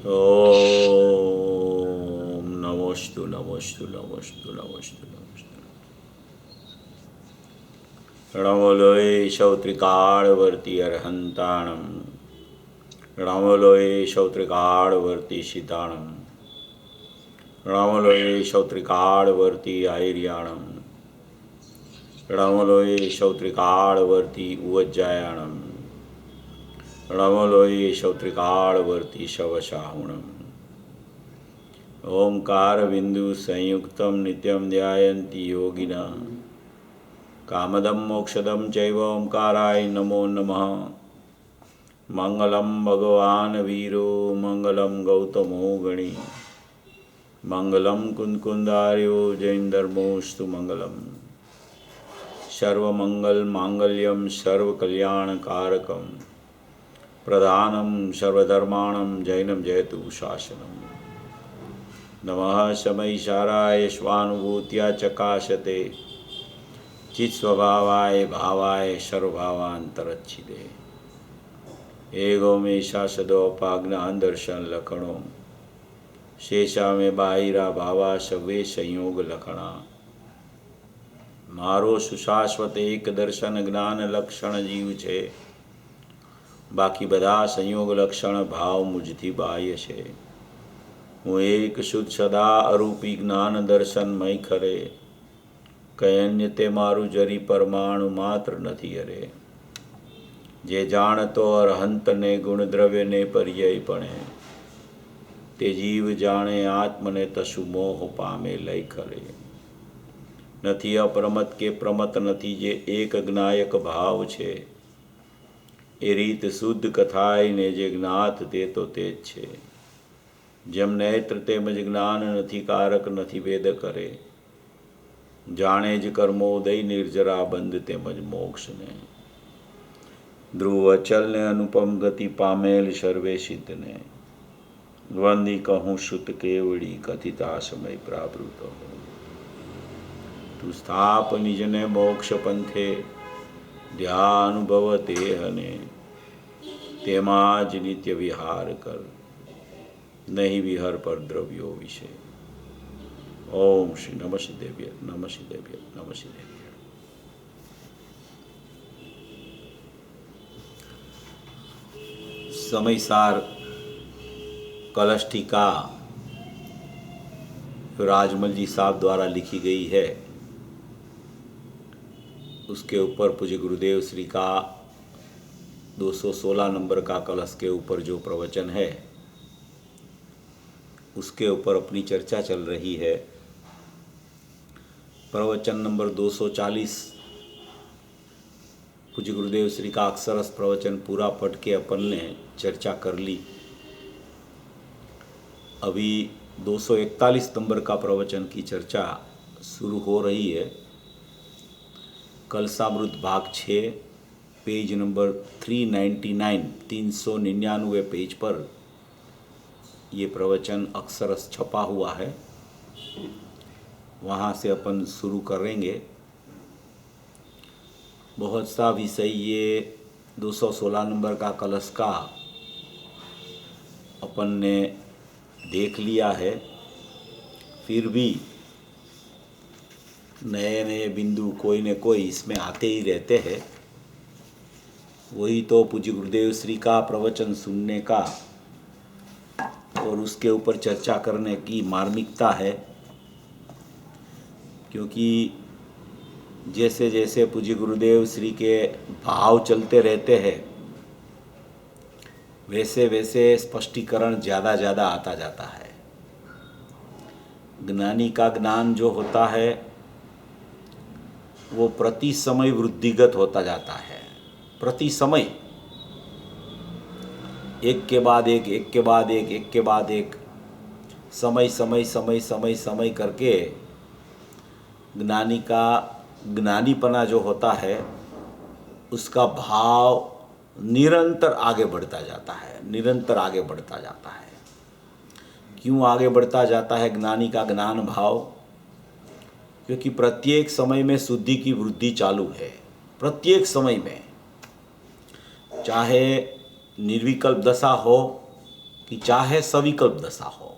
ओम नमोस्तु नमोस्तु नमोस्तु नमोस्तु नमोस्तु। रणमलोय शौत्रिकाळवर्ती अर्हन्ताणं रणमलोय शौत्रिकाळवर्ती शीताणं रणमलोय शौत्रिकाळवर्ती आयर्याणं रणमलोय शौत्रिकाळवर्ती उवज्जायाणं रणमलोय शौत्रिकाळवर्ती शवशाहुणम्। ओंकार बिंदु संयुक्तं नित्यं ध्यायन्ति योगिनः कामदं मोक्षदं चैव ओंकाराय नमो नमः। मंगलं भगवान् वीरो मंगलं गौतमो गणी मंगलं कुंदकुंदार्यो जैनधर्मोऽस्तु मंगलम्। सर्वमंगलमांगल्यं सर्वकल्याणकारकं प्रधानं सर्वधर्माणां जैनं जयतु शासनम्। नमः शमैशाराय स्वानुभूत्या चकाशते चित्स्वभावाय भावाय सर्वभावान्तरच्छिदे एगो में शासदोपाज्ञान दर्शन लक्षणों शेषा में बाहिरा भावा सवे संयोग लक्षणा मारो सुशाश्वत एक दर्शन ज्ञान लक्षण जीव छे बाकी बधा संयोग लक्षण भाव मुझथी बाह्य छे। હું એક શુદ્ધ સદા અરૂપી જ્ઞાન દર્શનમય ખરે કયન્ય તે મારું જરી પરમાણુ માત્ર નથી અરે જે જાણતો અરહંતને ગુણદ્રવ્યને પર્યયપણે તે જીવ જાણે આત્મને તસુ મોહ પામે લય ખરે નથી અપ્રમત કે પ્રમત નથી જે એક જ્ઞાયક ભાવ છે એ રીત શુદ્ધ કથાય ને જે જ્ઞાત તે તો તે જ છે। જેમ નેત્ર તેમજ જ્ઞાન નથી કારક નથી વેદ કરે જાણે જ કર્મોદય નિર્જરા બંધ તેમજ મોક્ષને ધ્રુવ અચલ ને અનુપમ ગતિ પામેલ સર્વે સિદ્ધને વંદી કહું સુત કેવડી કથિતા સમય પ્રાવૃત હો તું સ્થાપ નિજને મોક્ષ પંથે ધ્યાનુભવ તેહને તેમાં જ નિત્ય વિહાર કર नहीं विहर पर द्रव्यो विषय। ओम श्री नमः शिदेव्य नमः शिदेव्य नमः शिदेव्य। समयसार कलश टीका राजमल जी साहब द्वारा लिखी गई है, उसके ऊपर पूज्य गुरुदेव श्री का 216 नंबर का कलश के ऊपर जो प्रवचन है उसके ऊपर अपनी चर्चा चल रही है। प्रवचन नंबर 240 पूज्य गुरुदेव श्री का अक्षरस प्रवचन पूरा पढ़ के अपन ने चर्चा कर ली। अभी 241 नंबर का प्रवचन की चर्चा शुरू हो रही है। कलशामृत भाग 6 पेज नंबर 399 399 पेज पर ये प्रवचन अक्षरस छपा हुआ है, वहाँ से अपन शुरू करेंगे। बहुत सा विषय ये 216 नंबर का कलश का अपन ने देख लिया है, फिर भी नए नए बिंदु कोई न कोई इसमें आते ही रहते हैं। वही तो पूज्य गुरुदेव श्री का प्रवचन सुनने का और उसके ऊपर चर्चा करने की मार्मिकता है, क्योंकि जैसे जैसे पूज्य गुरुदेव श्री के भाव चलते रहते हैं वैसे वैसे स्पष्टीकरण ज़्यादा ज़्यादा आता जाता है। ज्ञानी का ज्ञान जो होता है वो प्रति समय वृद्धिगत होता जाता है। प्रति समय एक के बाद एक, एक के बाद एक, एक के बाद एक, समय समय समय समय समय करके ज्ञानी का ज्ञानीपना जो होता है उसका भाव निरंतर आगे बढ़ता जाता है, निरंतर आगे बढ़ता जाता है। क्यों आगे बढ़ता जाता है ज्ञानी का ज्ञान भाव? क्योंकि प्रत्येक समय में शुद्धि की वृद्धि चालू है। प्रत्येक समय में, चाहे निर्विकल्प दशा हो कि चाहे सविकल्प दशा हो,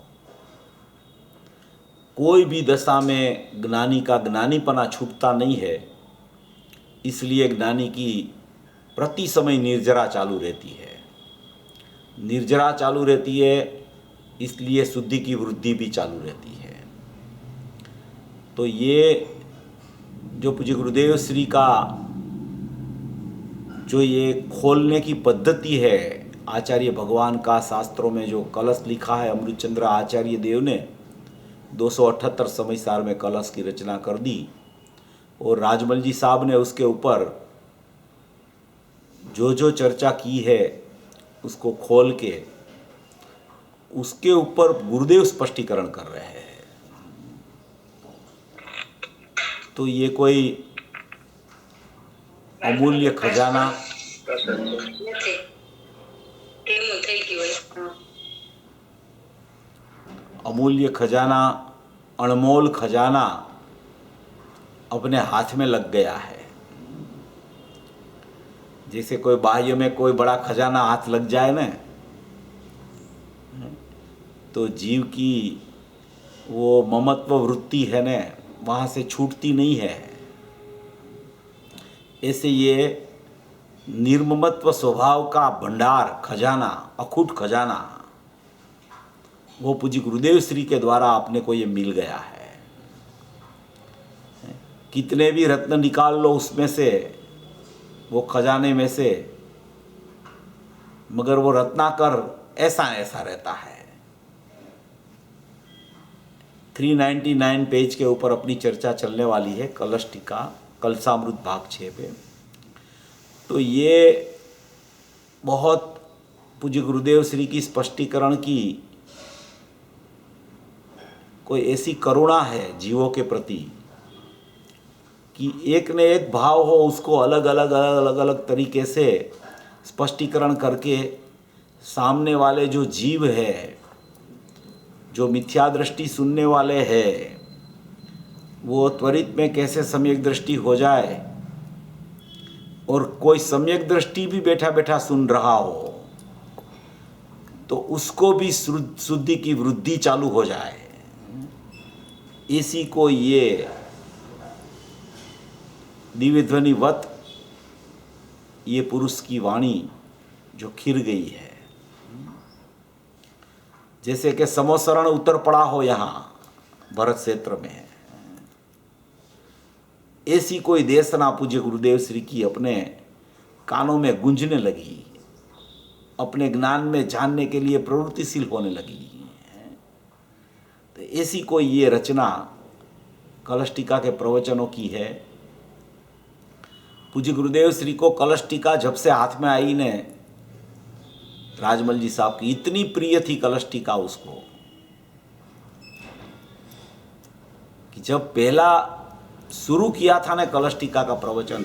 कोई भी दशा में ज्ञानी का ज्ञानीपना छूटता नहीं है। इसलिए ज्ञानी की प्रति समय निर्जरा चालू रहती है। निर्जरा चालू रहती है, इसलिए शुद्धि की वृद्धि भी चालू रहती है। तो ये जो पूज्य गुरुदेव श्री का जो ये खोलने की पद्धति है, आचार्य भगवान का शास्त्रों में जो कलश लिखा है, अमृतचंद्र आचार्य देव ने 278 समय सार में कलश की रचना कर दी और राजमल जी साहब ने उसके ऊपर जो जो चर्चा की है उसको खोल के उसके ऊपर गुरुदेव स्पष्टीकरण कर रहे हैं। तो ये कोई अमूल्य खजाना अमूल्य खजाना, अनमोल खजाना अपने हाथ में लग गया है। जैसे कोई बाह्य में कोई बड़ा खजाना हाथ लग जाए ना, तो जीव की वो ममत्व वृत्ति है ना, वहाँ से छूटती नहीं है। ऐसे ये निर्ममत्व स्वभाव का भंडार, खजाना, अखूट खजाना, वो पूज्य गुरुदेव श्री के द्वारा अपने को ये मिल गया है। कितने भी रत्न निकाल लो उसमें से, वो खजाने में से, मगर वो रत्नाकर ऐसा ऐसा रहता है। 399 पेज के ऊपर अपनी चर्चा चलने वाली है, कलश टीका कलशामृत भाग 6 पे। तो ये बहुत पूज्य गुरुदेव श्री की स्पष्टीकरण की कोई ऐसी करुणा है जीवों के प्रति कि एक ने एक भाव हो, उसको अलग अलग अलग अलग अलग तरीके से स्पष्टीकरण करके सामने वाले जो जीव है, जो मिथ्या दृष्टि सुनने वाले हैं, वो त्वरित में कैसे सम्यक दृष्टि हो जाए, और कोई सम्यक दृष्टि भी बैठा बैठा सुन रहा हो तो उसको भी शुद्धि की वृद्धि चालू हो जाए। इसी को ये दिव्य ध्वनिवत ये पुरुष की वाणी जो खिर गई है, जैसे कि समोसरण उतर पड़ा हो यहाँ भरत क्षेत्र में, ऐसी कोई देशना पूज्य गुरुदेव श्री की अपने कानों में गूंजने लगी, अपने ज्ञान में जानने के लिए प्रवृत्तिशील होने लगी। तो ऐसी कोई ये रचना कलश टीका के प्रवचनों की है। पूज्य गुरुदेव श्री को कलश टीका जब से हाथ में आई ने, राजमल जी साहब की इतनी प्रिय थी कलश टीका उसको कि जब पहला शुरू किया था ना कलश टीका का प्रवचन,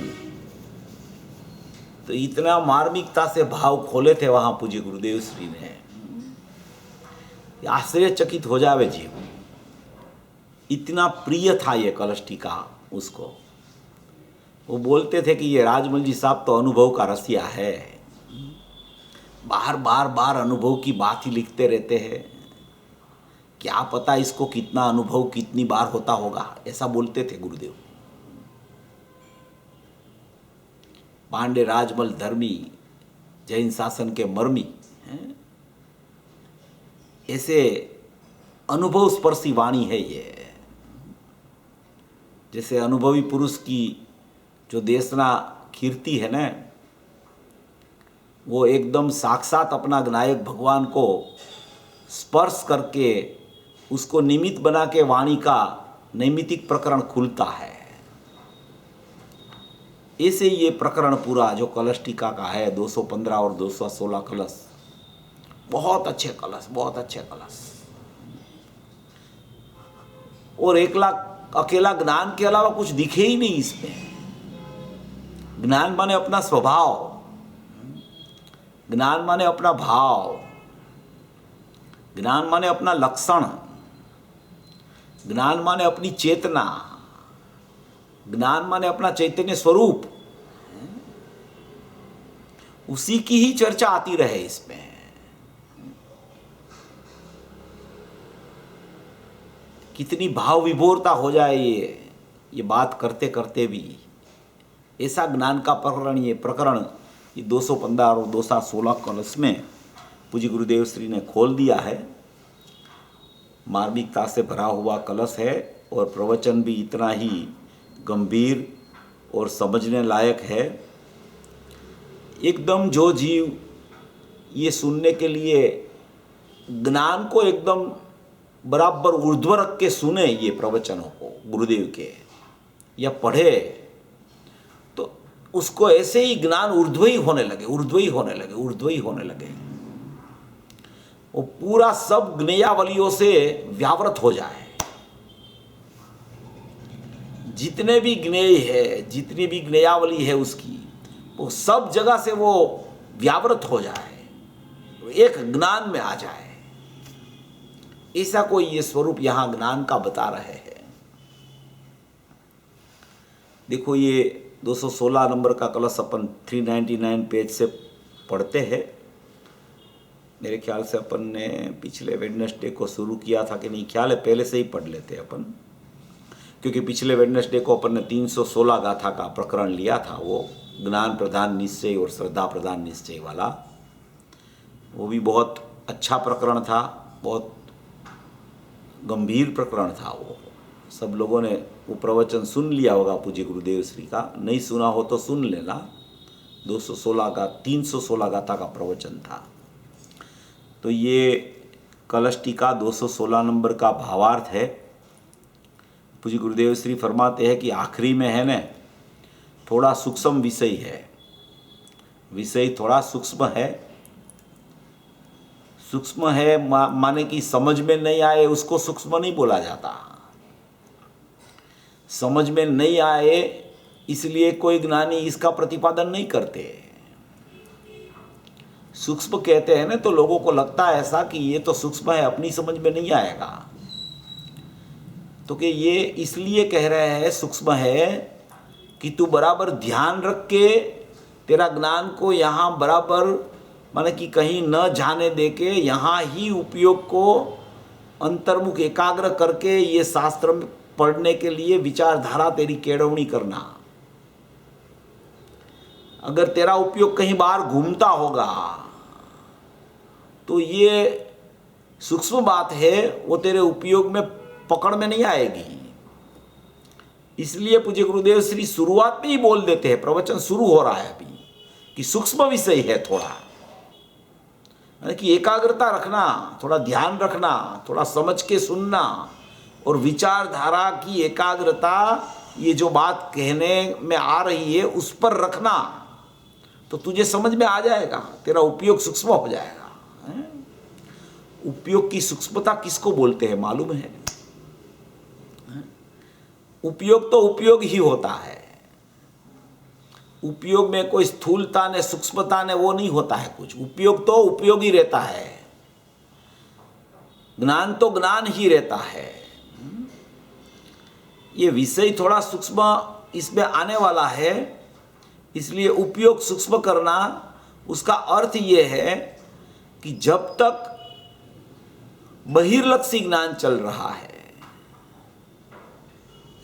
तो इतना मार्मिकता से भाव खोले थे वहां पूज्य गुरुदेव श्री ने, आश्चर्यचकित हो जावे जीव। इतना प्रिय था ये कलश टीका उसको। वो बोलते थे कि ये राजमल जी साहब तो अनुभव का रसिया है, बार बार बार अनुभव की बात ही लिखते रहते हैं, क्या पता इसको कितना अनुभव कितनी बार होता होगा, ऐसा बोलते थे गुरुदेव। पांडे राजमल धर्मी, जैन शासन के मर्मी, ऐसे अनुभव स्पर्शी वाणी है ये। जैसे अनुभवी पुरुष की जो देशना कीर्ति है ना, वो एकदम साक्षात अपना नायक भगवान को स्पर्श करके उसको निमित्त बना के वाणी का नैमित्तिक प्रकरण खुलता है। ऐसे ये प्रकरण पूरा जो कलश टीका का है, 215 और 216 कलश, बहुत अच्छे कलश, बहुत अच्छे कलश। और अकेला ज्ञान के अलावा कुछ दिखे ही नहीं इसमें। ज्ञान माने अपना स्वभाव, ज्ञान माने अपना भाव, ज्ञान माने अपना लक्षण, ज्ञान माने अपनी चेतना, ज्ञान माने अपना चैतन्य स्वरूप। उसी की ही चर्चा आती रहे इसमें। कितनी भाव विभोरता हो जाए ये बात करते करते भी। ऐसा ज्ञान का प्रकरण ये 215 और 216 कलश में पूज्य गुरुदेव श्री ने खोल दिया है। मार्मिकता से भरा हुआ कलश है और प्रवचन भी इतना ही गंभीर और समझने लायक है। एकदम जो जीव ये सुनने के लिए ज्ञान को एकदम बराबर ऊर्ध्व रख के सुने ये प्रवचनों को गुरुदेव के या पढ़े, तो उसको ऐसे ही ज्ञान ऊर्ध्व ही होने लगे, ऊर्ध्व ही होने लगे, ऊर्ध्व ही होने लगे। वो पूरा सब ज्ञेयावलियों से व्यावृत हो जाए। जितने भी ज्ञेय है, जितनी भी ज्ञेयावली है उसकी, वो सब जगह से वो व्यावृत हो जाए, एक ज्ञान में आ जाए। ऐसा कोई ये स्वरूप यहां ज्ञान का बता रहे हैं। देखो ये 216 नंबर का कलश अपन 399 पेज से पढ़ते हैं। मेरे ख्याल से अपन ने पिछले वेडनेसडे को शुरू किया था कि नहीं, ख्याल है पहले से ही पढ़ लेते अपन, क्योंकि पिछले वेडनेसडे को अपन ने 316 गाथा का प्रकरण लिया था, वो ज्ञान प्रधान निश्चय और श्रद्धा प्रधान निश्चय वाला। वो भी बहुत अच्छा प्रकरण था, बहुत गंभीर प्रकरण था। वो सब लोगों ने वो प्रवचन सुन लिया होगा पूज्य गुरुदेव श्री का, नहीं सुना हो तो सुन लेना। 316 गाथा का प्रवचन था। तो ये कलश टीका 216 नंबर का भावार्थ है। पूज्य गुरुदेव श्री फरमाते हैं कि आखिरी में है न, थोड़ा सूक्ष्म विषय है, विषय थोड़ा सूक्ष्म है। सूक्ष्म है माने कि समझ में नहीं आए उसको सूक्ष्म नहीं बोला जाता। समझ में नहीं आए इसलिए कोई ज्ञानी इसका प्रतिपादन नहीं करते। सूक्ष्म कहते हैं ना, तो लोगों को लगता है ऐसा कि ये तो सूक्ष्म है, अपनी समझ में नहीं आएगा। तो कि ये इसलिए कह रहे हैं सूक्ष्म है कि तू बराबर ध्यान रख के तेरा ज्ञान को यहाँ बराबर माने कि कहीं न जाने दे के यहाँ ही उपयोग को अंतर्मुख एकाग्र करके ये शास्त्र में पढ़ने के लिए विचारधारा तेरी केळवणी करना। अगर तेरा उपयोग कहीं बाहर घूमता होगा तो ये सूक्ष्म बात है, वो तेरे उपयोग में पकड़ में नहीं आएगी। इसलिए पूज्य गुरुदेव श्री शुरुआत में ही बोल देते हैं, प्रवचन शुरू हो रहा है अभी, कि सूक्ष्म विषय है थोड़ा, कि एकाग्रता रखना, थोड़ा ध्यान रखना, थोड़ा समझ के सुनना और विचारधारा की एकाग्रता ये जो बात कहने में आ रही है उस पर रखना, तो तुझे समझ में आ जाएगा, तेरा उपयोग सूक्ष्म हो जाएगा। उपयोग की सूक्ष्मता किसको बोलते हैं मालूम है? उपयोग तो उपयोग ही होता है। उपयोग में कोई स्थूलता ने सूक्ष्मता ने वो नहीं होता है कुछ। उपयोग तो उपयोग ही रहता है, ज्ञान तो ज्ञान ही रहता है। ये विषय थोड़ा सूक्ष्म इसमें आने वाला है, इसलिए उपयोग सूक्ष्म करना, उसका अर्थ ये है कि जब तक बहिर्लक्षी ज्ञान चल रहा है,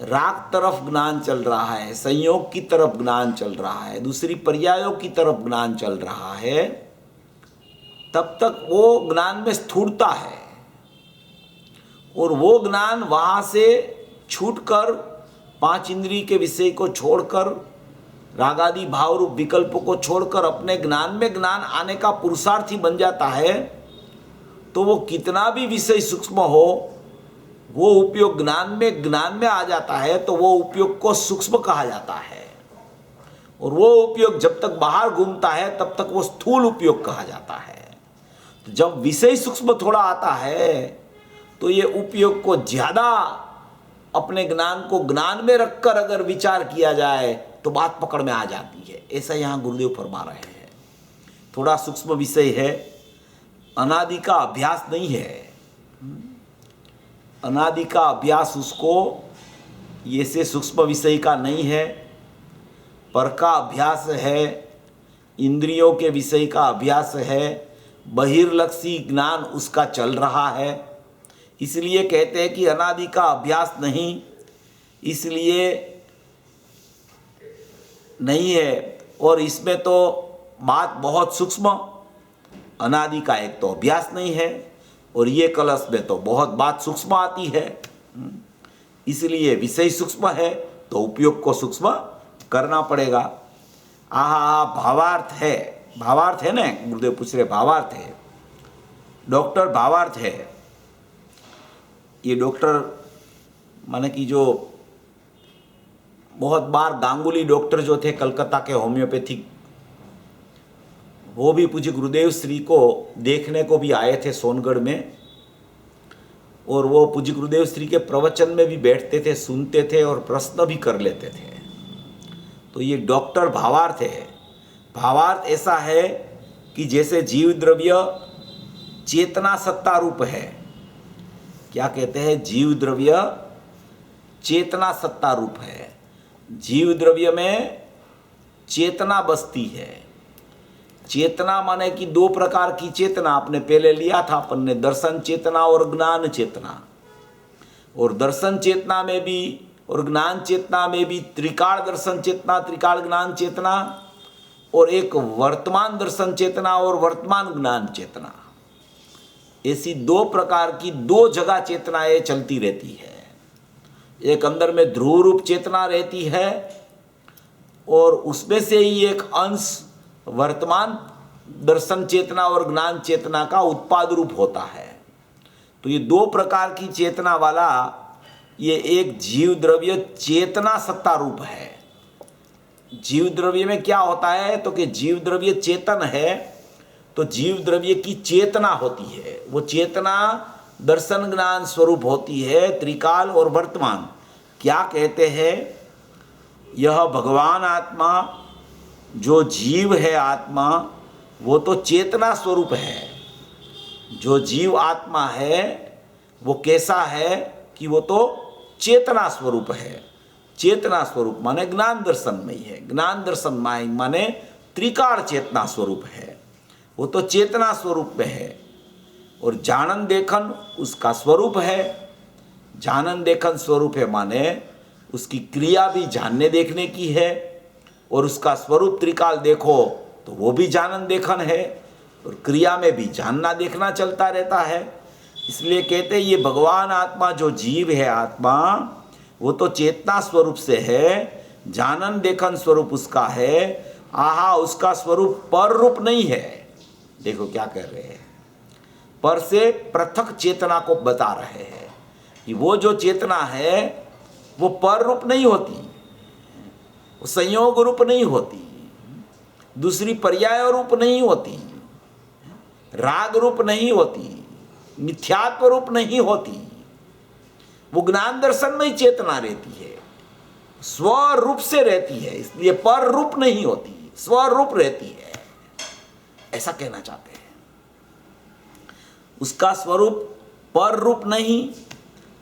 राग तरफ ज्ञान चल रहा है, संयोग की तरफ ज्ञान चल रहा है, दूसरी पर्यायों की तरफ ज्ञान चल रहा है, तब तक वो ज्ञान में स्थूलता है और वो ज्ञान वहाँ से छूटकर 5 इंद्रिय के विषय को छोड़कर, रागादि भाव रूप विकल्पों को छोड़कर अपने ज्ञान में ज्ञान आने का पुरुषार्थी बन जाता है। तो वो कितना भी विषय सूक्ष्म हो, वो उपयोग ज्ञान में आ जाता है, तो वो उपयोग को सूक्ष्म कहा जाता है। और वो उपयोग जब तक बाहर घूमता है तब तक वो स्थूल उपयोग कहा जाता है। तो जब विषय सूक्ष्म थोड़ा आता है तो ये उपयोग को ज़्यादा अपने ज्ञान को ज्ञान में रखकर अगर विचार किया जाए तो बात पकड़ में आ जाती है। ऐसा यहाँ गुरुदेव फरमा रहे हैं। थोड़ा सूक्ष्म विषय है, अनादि का अभ्यास नहीं है। अनादि का अभ्यास उसको ये से सूक्ष्म विषय का नहीं है, पर का अभ्यास है, इंद्रियों के विषय का अभ्यास है, बहिर्लक्षी ज्ञान उसका चल रहा है। इसलिए कहते हैं कि अनादि का अभ्यास नहीं, इसलिए नहीं है। और इसमें तो बात बहुत सूक्ष्म, अनादि का एक तो अभ्यास नहीं है और ये कलश में तो बहुत बात सूक्ष्म आती है। इसलिए विषय सूक्ष्म है तो उपयोग को सूक्ष्म करना पड़ेगा। आहा, भावार्थ है, भावार्थ है ना, गुरुदेव पूछ रहे भावार्थ है, डॉक्टर भावार्थ है। ये डॉक्टर माने कि जो बहुत बार गांगुली डॉक्टर जो थे कलकत्ता के होम्योपैथिक, वो भी पूज्य गुरुदेव श्री को देखने को भी आए थे सोनगढ़ में, और वो पूज्य गुरुदेव श्री के प्रवचन में भी बैठते थे, सुनते थे और प्रश्न भी कर लेते थे। तो ये डॉक्टर भावार्थ है। भावार्थ ऐसा है कि जैसे जीव द्रव्य चेतना सत्ता रूप है, क्या कहते हैं, जीव द्रव्य चेतना सत्ता रूप है। जीव द्रव्य में चेतना बसती है। चेतना माने कि दो प्रकार की चेतना आपने पहले लिया था अपन ने, दर्शन चेतना और ज्ञान चेतना। और दर्शन चेतना में भी और ज्ञान चेतना में भी त्रिकाल दर्शन चेतना, त्रिकाल ज्ञान चेतना, और एक वर्तमान दर्शन चेतना और वर्तमान ज्ञान चेतना। ऐसी दो प्रकार की दो जगह चेतनाएं चलती रहती है। एक अंदर में ध्रुव रूप चेतना रहती है और उसमें से ही एक अंश वर्तमान दर्शन चेतना और ज्ञान चेतना का उत्पाद रूप होता है। तो ये दो प्रकार की चेतना वाला ये एक जीव द्रव्य चेतना सत्ता रूप है। जीव द्रव्य में क्या होता है, तो कि जीव द्रव्य चेतन है तो जीव द्रव्य की चेतना होती है। वो चेतना दर्शन ज्ञान स्वरूप होती है, त्रिकाल और वर्तमान। क्या कहते हैं, यह भगवान आत्मा जो जीव है आत्मा, वो तो चेतना स्वरूप है। जो जीव आत्मा है वो कैसा है कि वो तो चेतना स्वरूप है। चेतना स्वरूप माने ज्ञान दर्शन में ही है। ज्ञान दर्शन माने त्रिकाल चेतना स्वरूप है, वो तो चेतना स्वरूप में है। और जानन देखन उसका स्वरूप है। जानन देखन स्वरूप है माने उसकी क्रिया भी जानने देखने की है, और उसका स्वरूप त्रिकाल देखो तो वो भी जानन देखन है, और क्रिया में भी जानना देखना चलता रहता है। इसलिए कहते हैं ये भगवान आत्मा जो जीव है आत्मा, वो तो चेतना स्वरूप से है, जानन देखन स्वरूप उसका है। आहा, उसका स्वरूप पर रूप नहीं है। देखो क्या कर रहे हैं, पर से पृथक चेतना को बता रहे हैं कि वो जो चेतना है वो पर रूप नहीं होती, वो संयोग रूप नहीं होती, दूसरी पर्याय रूप नहीं होती, राग रूप नहीं होती, मिथ्यात्व रूप नहीं होती। वो ज्ञान दर्शन में ही चेतना रहती है, स्वरूप से रहती है, इसलिए पर रूप नहीं होती, स्वरूप रहती है, ऐसा कहना चाहते हैं। उसका स्वरूप पर रूप नहीं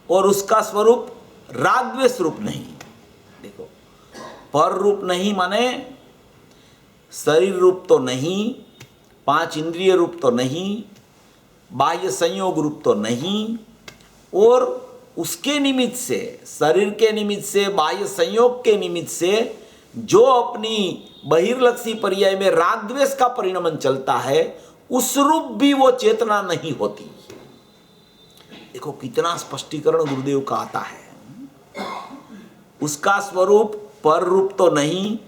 और उसका स्वरूप राग द्वेष रूप नहीं। देखो, पर रूप नहीं माने शरीर रूप तो नहीं, पांच इंद्रिय रूप तो नहीं, बाह्य संयोग रूप तो नहीं, और उसके निमित्त से, शरीर के निमित्त से, बाह्य संयोग के निमित्त से जो अपनी बहिर्लक्षी पर्याय में राग द्वेष का परिणमन चलता है, उस रूप भी वो चेतना नहीं होती। देखो कितना स्पष्टीकरण गुरुदेव का आता है। उसका स्वरूप पर रूप तो नहीं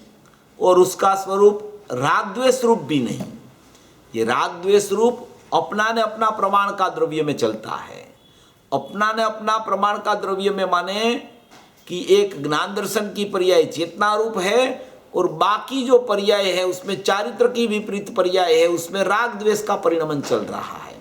और उसका स्वरूप राग द्वेष रूप भी नहीं। ये राग द्वेष रूप अपना ने अपना प्रमाण का द्रव्य में चलता है। अपना ने अपना प्रमाण का द्रव्य में माने कि एक ज्ञान दर्शन की पर्याय चेतना रूप है, और बाकी जो पर्याय है उसमें चारित्र की विपरीत पर्याय है, उसमें राग द्वेष का परिणमन चल रहा है।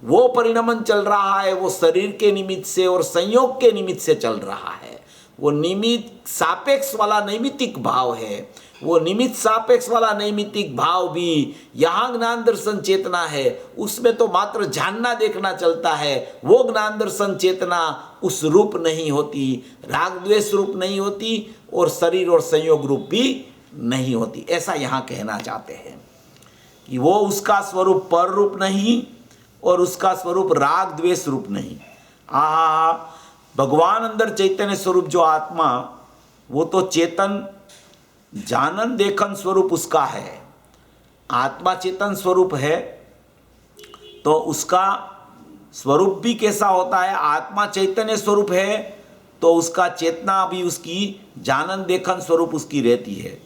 वो परिणमन चल रहा है वो शरीर के निमित्त से और संयोग के निमित्त से चल रहा है। वो निमित्त सापेक्ष वाला नैमित्तिक भाव है। वो निमित्त सापेक्ष वाला नैमित्तिक भाव भी यहाँ ज्ञान दर्शन चेतना है, उसमें तो मात्र जानना देखना चलता है। वो ज्ञान दर्शन चेतना उस रूप नहीं होती, राग द्वेष रूप नहीं होती, और शरीर और संयोग रूप भी नहीं होती। ऐसा यहाँ कहना चाहते हैं कि वो उसका स्वरूप पर रूप नहीं और उसका स्वरूप राग द्वेष रूप नहीं। भगवान अंदर चैतन्य स्वरूप जो आत्मा, वो तो चेतन जानन देखन स्वरूप उसका है। आत्मा चेतन स्वरूप है तो उसका स्वरूप भी कैसा होता है? आत्मा चैतन्य स्वरूप है तो उसका चेतना भी उसकी जानन देखन स्वरूप उसकी रहती है।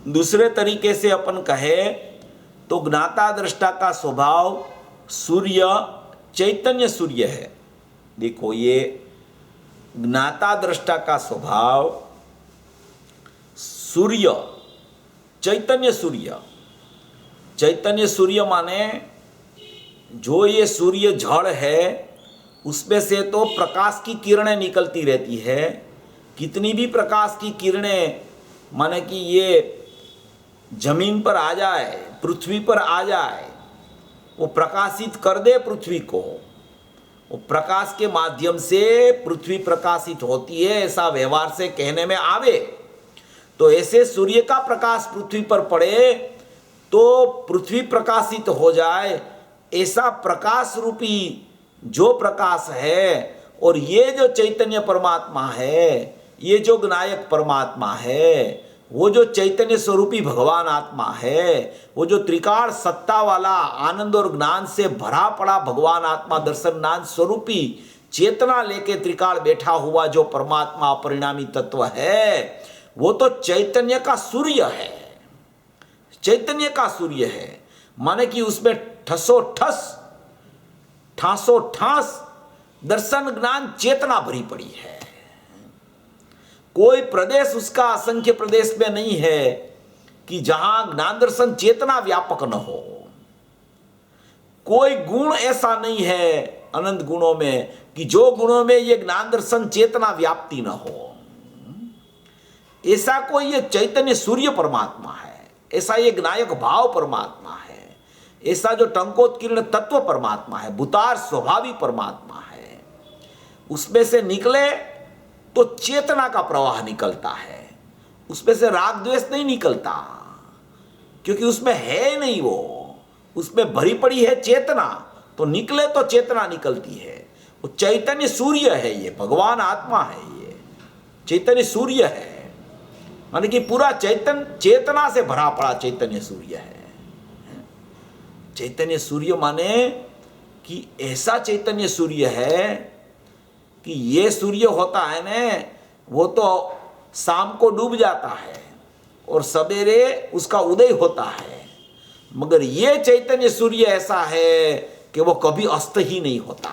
दूसरे तरीके से अपन कहे तो ज्ञाता दृष्टा का स्वभाव सूर्य चैतन्य सूर्य है। देखो, ये ज्ञाता दृष्टा का स्वभाव सूर्य चैतन्य सूर्य। चैतन्य सूर्य माने जो ये सूर्य जड़ है उसमें से तो प्रकाश की किरणें निकलती रहती है। कितनी भी प्रकाश की किरणें माने कि ये जमीन पर आ जाए, पृथ्वी पर आ जाए, वो प्रकाशित कर दे पृथ्वी को, वो प्रकाश के माध्यम से पृथ्वी प्रकाशित होती है, ऐसा व्यवहार से कहने में आवे। तो ऐसे सूर्य का प्रकाश पृथ्वी पर पड़े तो पृथ्वी प्रकाशित हो जाए, ऐसा प्रकाश रूपी जो प्रकाश है। और ये जो चैतन्य परमात्मा है, ये जो विनायक परमात्मा है, वो जो चैतन्य स्वरूपी भगवान आत्मा है, वो जो त्रिकाल सत्ता वाला आनंद और ज्ञान से भरा पड़ा भगवान आत्मा दर्शन ज्ञान स्वरूपी चेतना लेके त्रिकाल बैठा हुआ जो परमात्मा अपरिणामी तत्व है, वो तो चैतन्य का सूर्य है। चैतन्य का सूर्य है माने कि उसमें ठसो ठास दर्शन ज्ञान चेतना भरी पड़ी है। कोई प्रदेश उसका असंख्य प्रदेश में नहीं है कि जहां ज्ञान दर्शन चेतना व्यापक न हो। कोई गुण ऐसा नहीं है अनंत गुणों में कि जो गुणों में ये ज्ञान दर्शन चेतना व्याप्ति न हो। ऐसा कोई ये चैतन्य सूर्य परमात्मा है, ऐसा ये ज्ञायक भाव परमात्मा है, ऐसा जो टंकोत्कीर्ण तत्व परमात्मा है, भूतार स्वभावी परमात्मा है। उसमें से निकले तो चेतना का प्रवाह निकलता है, उसमें से राग द्वेष नहीं निकलता, क्योंकि उसमें है नहीं, वो उसमें भरी पड़ी है चेतना। तो निकले तो चेतना निकलती है। वो चैतन्य सूर्य है, ये भगवान आत्मा है, ये चैतन्य सूर्य है, माने कि पूरा चेतना से भरा पड़ा चैतन्य सूर्य है। चैतन्य सूर्य माने कि ऐसा चैतन्य सूर्य है कि ये सूर्य होता है न, वो तो शाम को डूब जाता है और सवेरे उसका उदय होता है। मगर ये चैतन्य सूर्य ऐसा है कि वो कभी अस्त ही नहीं होता,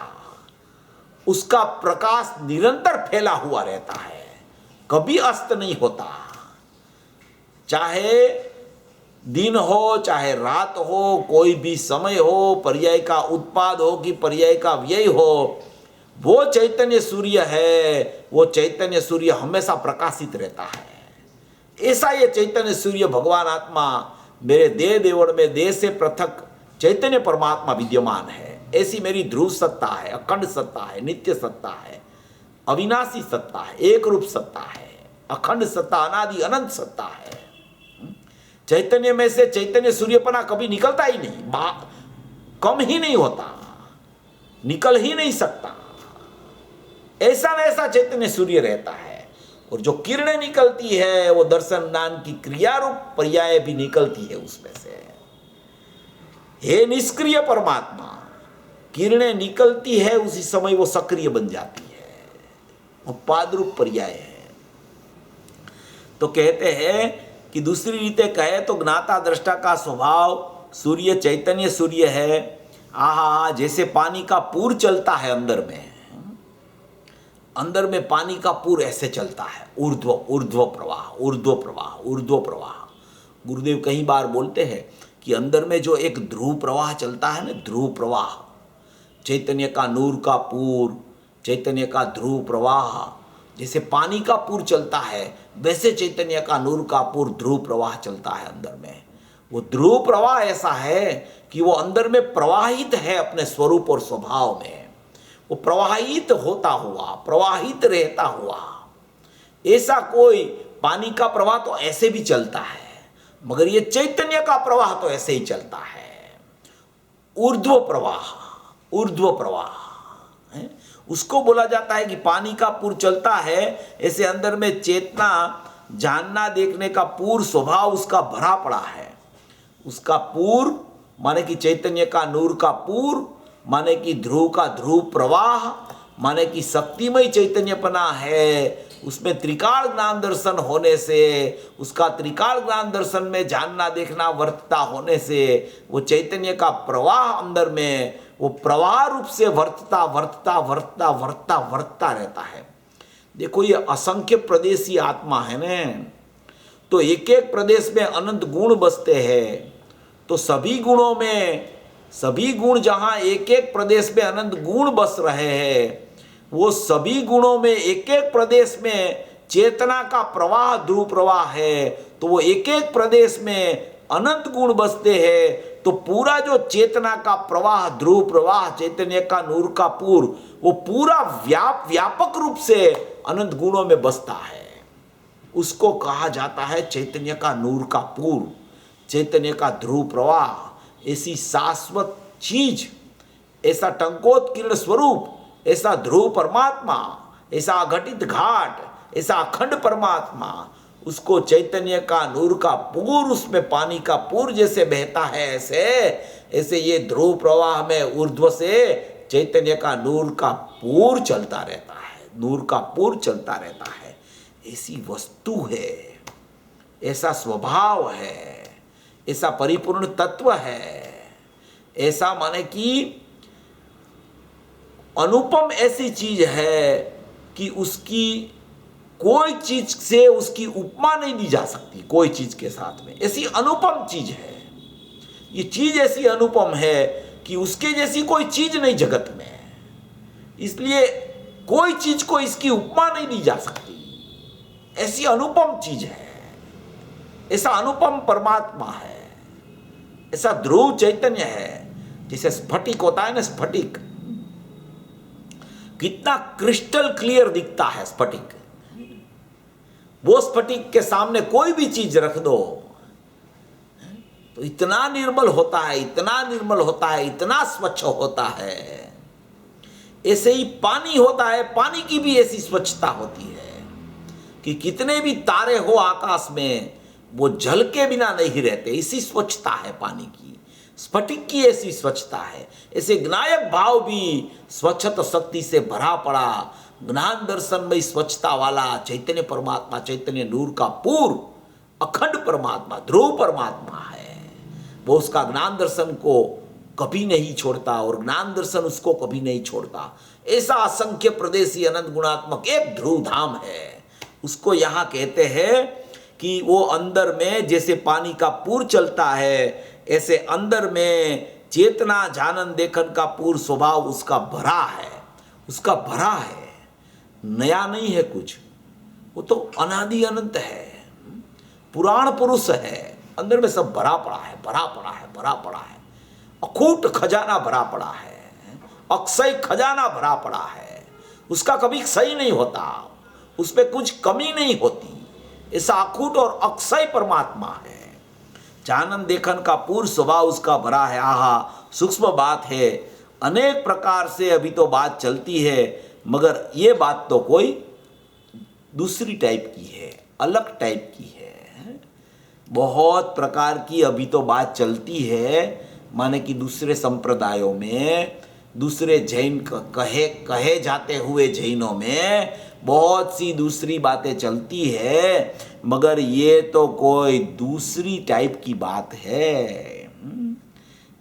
उसका प्रकाश निरंतर फैला हुआ रहता है, कभी अस्त नहीं होता। चाहे दिन हो चाहे रात हो, कोई भी समय हो, पर्याय का उत्पाद हो कि पर्याय का व्यय हो, वो चैतन्य सूर्य है। वो चैतन्य सूर्य हमेशा प्रकाशित रहता है। ऐसा ये चैतन्य सूर्य भगवान आत्मा मेरे देह देवड़ में देह से पृथक चैतन्य परमात्मा विद्यमान है। ऐसी मेरी ध्रुव सत्ता है, अखंड सत्ता है, नित्य सत्ता है, अविनाशी सत्ता है, एक रूप सत्ता है, अखंड सत्ता, अनादि अनंत सत्ता है। चैतन्य में से चैतन्य सूर्यपना कभी निकलता ही नहीं, कम ही नहीं होता, निकल ही नहीं सकता। ऐसा न ऐसा चैतन्य सूर्य रहता है। और जो किरणें निकलती है वो दर्शन ज्ञान की क्रिया रूप पर्याय भी निकलती है उसमें से। हे निष्क्रिय परमात्मा, किरणें निकलती है उसी समय वो सक्रिय बन जाती है, वो पाद रूप पर्याय है। तो कहते हैं कि दूसरी रीते कहे तो ज्ञाता दृष्टा का स्वभाव सूर्य चैतन्य सूर्य है। जैसे पानी का पूर चलता है अंदर में पानी का पूर ऐसे चलता है, ऊर्ध्व प्रवाह। गुरुदेव कई बार बोलते हैं कि अंदर में जो एक ध्रुव प्रवाह चलता है ना, ध्रुव प्रवाह, चैतन्य का नूर का पूर, चैतन्य का ध्रुव प्रवाह, जैसे पानी का पूर चलता है वैसे चैतन्य का नूर का पूर ध्रुव प्रवाह चलता है अंदर में। वो ध्रुव प्रवाह ऐसा है कि वो अंदर में प्रवाहित है अपने स्वरूप और स्वभाव में, वो प्रवाहित होता हुआ, प्रवाहित रहता हुआ। ऐसा कोई पानी का प्रवाह तो ऐसे भी चलता है, मगर ये चैतन्य का प्रवाह तो ऐसे ही चलता है, ऊर्ध्व प्रवाह। ऊर्ध्व प्रवाह है, उसको बोला जाता है कि पानी का पूर चलता है, ऐसे अंदर में चेतना, जानना देखने का पूर स्वभाव उसका भरा पड़ा है। उसका पूर माने कि चैतन्य का नूर का पूर, माने कि ध्रुव का ध्रुव प्रवाह, माने कि शक्तिमय चैतन्यपना है। उसमें त्रिकाल ज्ञान दर्शन होने से, उसका त्रिकाल ज्ञान दर्शन में जानना देखना वर्तता होने से, वो चैतन्य का प्रवाह अंदर में वो प्रवाह रूप से वर्तता वर्तता वर्तता वर्तता वर्तता रहता है। देखो ये असंख्य प्रदेशी आत्मा है न, तो एक एक प्रदेश में अनंत गुण बसते हैं। तो सभी गुणों में, सभी गुण जहाँ एक एक प्रदेश में अनंत गुण बस रहे हैं, वो सभी गुणों में एक एक प्रदेश में चेतना का प्रवाह ध्रुव प्रवाह है। तो वो एक एक प्रदेश में अनंत गुण बसते हैं। तो पूरा जो चेतना का प्रवाह ध्रुव प्रवाह चैतन्य का नूर का पूर, वो पूरा व्यापक रूप से अनंत गुणों में बसता है। उसको कहा जाता है चैतन्य का नूर का पूर, चैतन्य का ध्रुव प्रवाह। ऐसी शाश्वत चीज, ऐसा टंकोत्कीर्ण स्वरूप, ऐसा ध्रुव परमात्मा, ऐसा अघटित घाट, ऐसा अखंड परमात्मा, उसको चैतन्य का नूर का पूर, उसमें पानी का पूर जैसे बहता है, ऐसे ये ध्रुव प्रवाह में ऊर्ध्व से चैतन्य का नूर का पूर चलता रहता है, नूर का पूर चलता रहता है। ऐसी वस्तु है, ऐसा स्वभाव है, ऐसा परिपूर्ण तत्व है, ऐसा माने कि अनुपम ऐसी चीज है कि उसकी कोई चीज से उसकी उपमा नहीं दी जा सकती। कोई चीज के साथ में ऐसी अनुपम चीज है, ये चीज ऐसी अनुपम है कि उसके जैसी कोई चीज नहीं जगत में, इसलिए कोई चीज को इसकी उपमा नहीं दी जा सकती। ऐसी अनुपम चीज है, ऐसा अनुपम परमात्मा है, ऐसा ध्रुव चैतन्य है। जैसे स्फटिक होता है ना, स्फटिक कितना क्रिस्टल क्लियर दिखता है स्फटिक, वो स्फटिक के सामने कोई भी चीज रख दो तो इतना निर्मल होता है, इतना निर्मल होता है, इतना स्वच्छ होता है। ऐसे ही पानी होता है, पानी की भी ऐसी स्वच्छता होती है कि कितने भी तारे हो आकाश में, वो जल के बिना नहीं रहते। इसी स्वच्छता है पानी की, स्फटिक की ऐसी स्वच्छता है। ऐसे ज्ञायक भाव भी स्वच्छत शक्ति से भरा पड़ा, ज्ञान दर्शन में स्वच्छता वाला चैतन्य परमात्मा, चैतन्य नूर का पूर्व अखंड परमात्मा, ध्रुव परमात्मा है। वो उसका ज्ञान दर्शन को कभी नहीं छोड़ता और ज्ञान दर्शन उसको कभी नहीं छोड़ता। ऐसा असंख्य प्रदेशी अनंत गुणात्मक एक ध्रुव धाम है। उसको यहाँ कहते हैं कि वो अंदर में जैसे पानी का पूर चलता है, ऐसे अंदर में चेतना जानन देखन का पूर्ण स्वभाव उसका भरा है, उसका भरा है, नया नहीं है कुछ। वो तो अनादि अनंत है, पुराण पुरुष है, अंदर में सब भरा पड़ा है, भरा पड़ा है, भरा पड़ा है। अखूट खजाना भरा पड़ा है, अक्षय खजाना भरा पड़ा है। उसका कभी क्षय नहीं होता, उसमें कुछ कमी नहीं होती। ऐसा अखूट और अक्षय परमात्मा है। जानन देखन का पूर्ण स्वभाव उसका भरा है। आहा, सूक्ष्म बात है, अनेक प्रकार से अभी तो बात चलती है, मगर ये बात तो कोई दूसरी टाइप की है, अलग टाइप की है। बहुत प्रकार की अभी तो बात चलती है, माने कि दूसरे संप्रदायों में, दूसरे जैन कहे जाते हुए जैनों में बहुत सी दूसरी बातें चलती है, मगर ये तो कोई दूसरी टाइप की बात है।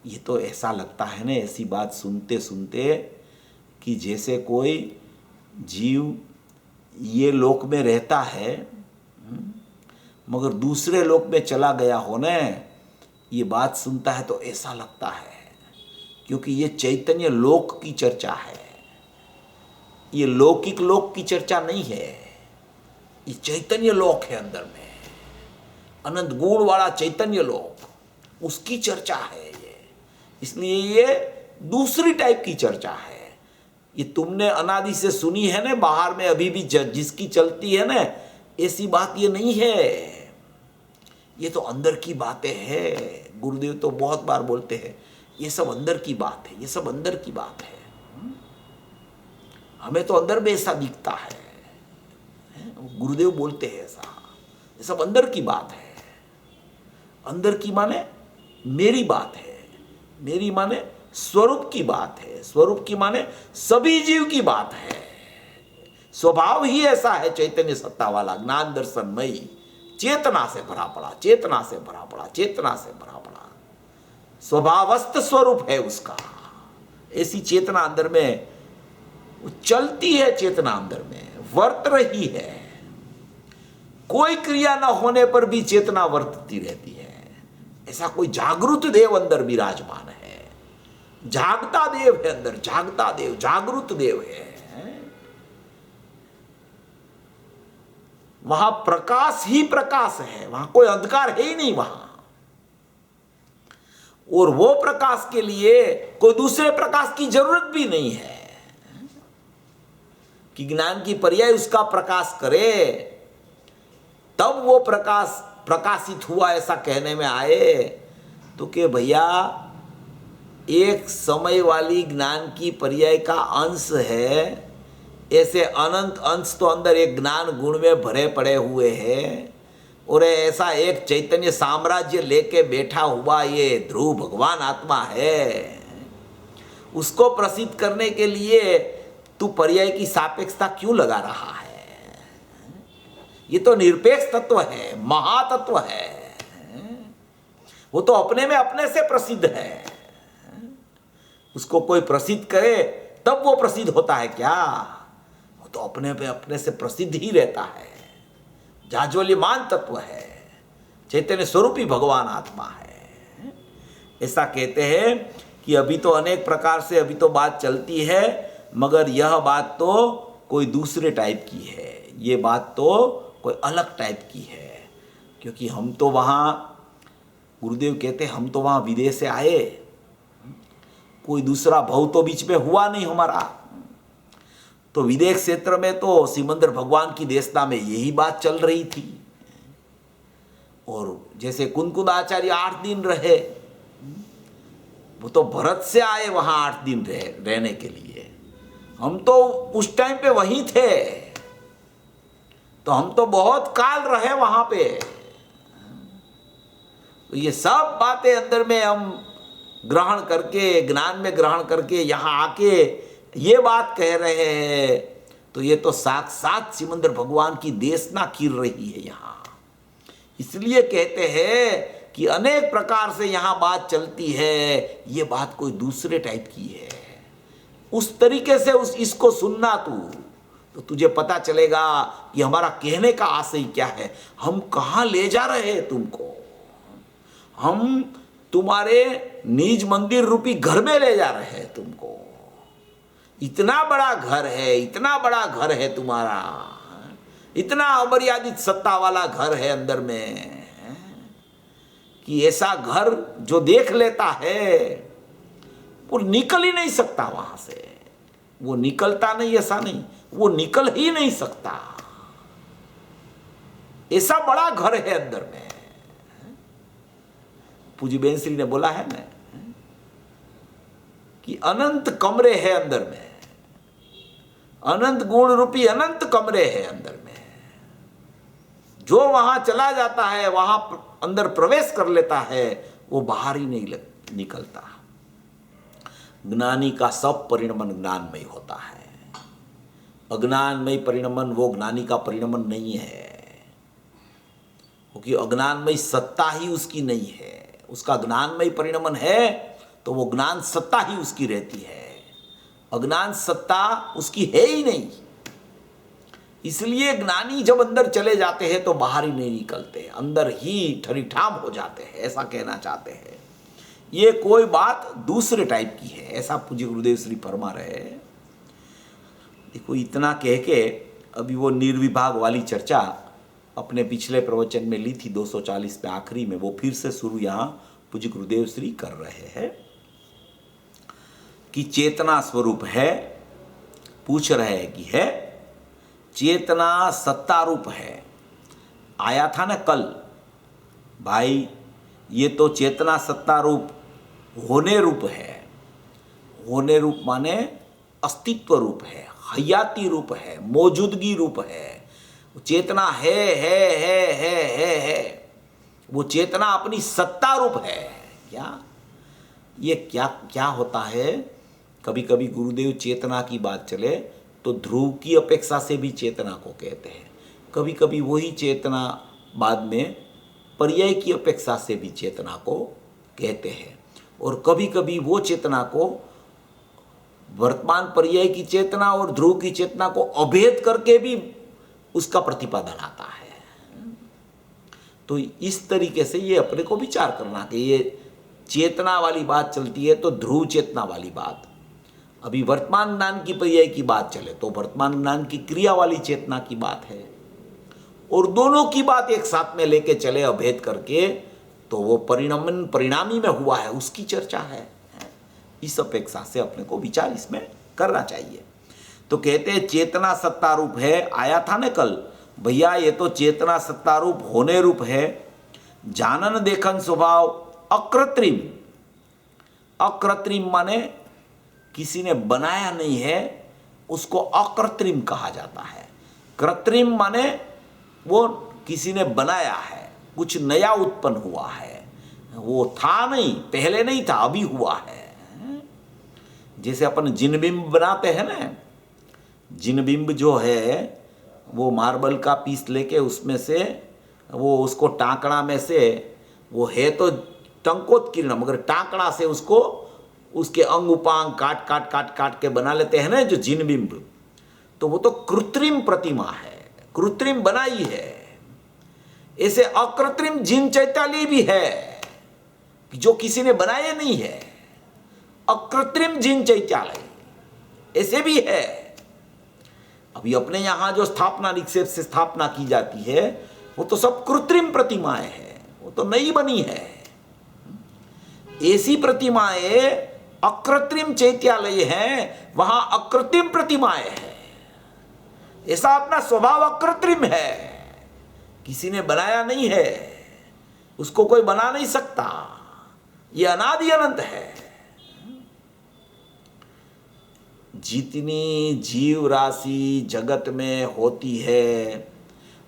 ये तो ऐसा लगता है ना, ऐसी बात सुनते सुनते कि जैसे कोई जीव ये लोक में रहता है मगर दूसरे लोक में चला गया हो ना, ये बात सुनता है तो ऐसा लगता है, क्योंकि ये चैतन्य लोक की चर्चा है, ये लौकिक लोक की चर्चा नहीं है, ये चैतन्य लोक है। अंदर में अनंत गुण वाला चैतन्य लोक, उसकी चर्चा है ये। इसलिए ये दूसरी टाइप की चर्चा है। ये तुमने अनादि से सुनी है ना, बाहर में अभी भी जिसकी चलती है ना, ऐसी बात ये नहीं है। ये तो अंदर की बातें हैं। गुरुदेव तो बहुत बार बोलते हैं, ये सब अंदर की बात है, ये सब अंदर की बात है। हमें तो अंदर में ऐसा दिखता है, गुरुदेव बोलते हैं ऐसा, ये सब अंदर की बात है। अंदर की माने मेरी बात है, मेरी माने स्वरूप की बात है, स्वरूप की माने सभी जीव की बात है। स्वभाव ही ऐसा है, चैतन्य सत्ता वाला, ज्ञान दर्शनमयी, चेतना से भरा पड़ा, चेतना से भरा पड़ा, चेतना से भरा पड़ा, स्वभावस्थ स्वरूप है उसका। ऐसी चेतना अंदर में चलती है, चेतना अंदर में वर्त रही है। कोई क्रिया न होने पर भी चेतना वर्तती रहती है। ऐसा कोई जागृत देव अंदर विराजमान है, जागता देव है अंदर, जागता देव, जागृत देव है। वहां प्रकाश ही प्रकाश है, वहां कोई अंधकार है ही नहीं वहां। और वो प्रकाश के लिए कोई दूसरे प्रकाश की जरूरत भी नहीं है कि ज्ञान की पर्याय उसका प्रकाश करे तब वो प्रकाश प्रकाशित हुआ, ऐसा कहने में आए तो कि भैया एक समय वाली ज्ञान की पर्याय का अंश है, ऐसे अनंत अंश तो अंदर एक ज्ञान गुण में भरे पड़े हुए हैं। और ऐसा एक चैतन्य साम्राज्य लेके बैठा हुआ ये ध्रुव भगवान आत्मा है, उसको प्रसिद्ध करने के लिए तू पर्याय की सापेक्षता क्यों लगा रहा है? ये तो निरपेक्ष तत्व है, महातत्व है, वो तो अपने में अपने से प्रसिद्ध है। उसको कोई प्रसिद्ध करे तब वो प्रसिद्ध होता है क्या? वो तो अपने पे अपने से प्रसिद्ध ही रहता है, जाज्वल्यमान तत्व है, चैतन्य स्वरूपी भगवान आत्मा है। ऐसा कहते हैं कि अभी तो अनेक प्रकार से अभी तो बात चलती है, मगर यह बात तो कोई दूसरे टाइप की है, ये बात तो कोई अलग टाइप की है। क्योंकि हम तो वहाँ, गुरुदेव कहते हम तो वहाँ विदेश से आए, कोई दूसरा भाव तो बीच में हुआ नहीं हमारा। तो विदेश क्षेत्र में तो सिमंदर भगवान की देशना में यही बात चल रही थी। और जैसे कुनकुन आचार्य 8 दिन रहे, वो तो भरत से आए वहां 8 दिन रहने के लिए। हम तो उस टाइम पे वहीं थे, तो हम तो बहुत काल रहे वहां पे। तो ये सब बातें अंदर में हम ग्रहण करके, ज्ञान में ग्रहण करके यहाँ आके ये बात कह रहे हैं, तो ये तो साक्षात सिमंदर भगवान की देशना खिल रही है यहाँ। इसलिए कहते हैं कि अनेक प्रकार से यहाँ बात चलती है, ये बात कोई दूसरे टाइप की है। उस तरीके से इसको सुनना तू, तो तुझे पता चलेगा कि हमारा कहने का आशय क्या है, हम कहाँ ले जा रहे हैं तुमको। हम तुम्हारे निज मंदिर रूपी घर में ले जा रहे हैं तुमको। इतना बड़ा घर है, इतना बड़ा घर है तुम्हारा, इतना अमर्यादित सत्ता वाला घर है अंदर में, कि ऐसा घर जो देख लेता है वो निकल ही नहीं सकता वहां से। वो निकलता नहीं, ऐसा नहीं, वो निकल ही नहीं सकता। ऐसा बड़ा घर है अंदर में। पूज्य बेन श्री ने बोला है ना कि अनंत कमरे हैं अंदर में, अनंत गुण रूपी अनंत कमरे हैं अंदर में। जो वहां चला जाता है, वहां अंदर प्रवेश कर लेता है, वो बाहर ही नहीं निकलता। ज्ञानी का सब परिणमन ज्ञानमय होता है। अज्ञानमय परिणमन वो ज्ञानी का परिणमन नहीं है, क्योंकि अज्ञानमय सत्ता ही उसकी नहीं है। उसका ज्ञानमय परिणमन है तो वो ज्ञान सत्ता ही उसकी रहती है, अज्ञान सत्ता उसकी है ही नहीं। इसलिए ज्ञानी जब अंदर चले जाते हैं तो बाहर ही नहीं निकलते, अंदर ही ठरीठाम हो जाते हैं, ऐसा कहना चाहते हैं। ये कोई बात दूसरे टाइप की है, ऐसा पूज्य गुरुदेव श्री फरमा रहे हैं। देखो, इतना कह के अभी वो निर्विभाग वाली चर्चा अपने पिछले प्रवचन में ली थी 240 पे आखिरी में, वो फिर से शुरू यहाँ पूज्य गुरुदेव श्री कर रहे हैं कि चेतना स्वरूप है। पूछ रहे हैं कि है चेतना सत्ता रूप है। आया था ना कल भाई, ये तो चेतना सत्ता रूप होने रूप है। होने रूप माने अस्तित्व रूप है, हयाती रूप है, मौजूदगी रूप है। चेतना है। वो चेतना अपनी सत्ता रूप है। क्या ये क्या क्या होता है? कभी कभी गुरुदेव चेतना की बात चले तो ध्रुव की अपेक्षा से भी चेतना को कहते हैं। कभी कभी वही चेतना बाद में पर्याय की अपेक्षा से भी चेतना को कहते हैं। और कभी कभी वो चेतना को वर्तमान पर्याय की चेतना और ध्रुव की चेतना को अभेद करके भी उसका प्रतिपादन आता है। तो इस तरीके से ये अपने को विचार करना कि ये चेतना वाली बात चलती है तो ध्रुव चेतना वाली बात, अभी वर्तमान ज्ञान की पर्याय की बात चले तो वर्तमान ज्ञान की क्रिया वाली चेतना की बात है। और दोनों की बात एक साथ में लेके चले अभेद करके तो वो परिणामी में हुआ है उसकी चर्चा है। इस अपेक्षा से अपने को विचार इसमें करना चाहिए। तो कहते हैं चेतना सत्ता रूप है। आया था ना कल, भैया ये तो चेतना सत्ता रूप होने रूप है। जानन देखन स्वभाव अकृत्रिम। अकृत्रिम माने किसी ने बनाया नहीं है, उसको अकृत्रिम कहा जाता है। कृत्रिम माने वो किसी ने बनाया है, कुछ नया उत्पन्न हुआ है, वो था नहीं, पहले नहीं था, अभी हुआ है। जैसे अपन जिनबिंब बनाते हैं ना, जिनबिंब जो है वो मार्बल का पीस लेके उसमें से वो उसको टांकड़ा में से वो है तो टंकोत किरण, मगर टांकड़ा से उसको उसके अंग उपांग काट काट काट काट के बना लेते हैं ना जो जिनबिंब, तो वो तो कृत्रिम प्रतिमा है, कृत्रिम बनाई है। ऐसे अकृत्रिम जिन चैताली भी है जो किसी ने बनाए नहीं है। अकृत्रिम जिन चैत्यालय ऐसे भी है। अभी अपने यहां जो स्थापना निक्षेप से स्थापना की जाती है वो तो सब कृत्रिम प्रतिमाएं हैं, वो तो नई बनी है। ऐसी प्रतिमाएं अकृत्रिम चैत्यालय हैं, वहां अकृत्रिम प्रतिमाएं हैं। ऐसा अपना स्वभाव अकृत्रिम है, किसी ने बनाया नहीं है, उसको कोई बना नहीं सकता, ये अनादि अनंत है। जितनी जीव राशि जगत में होती है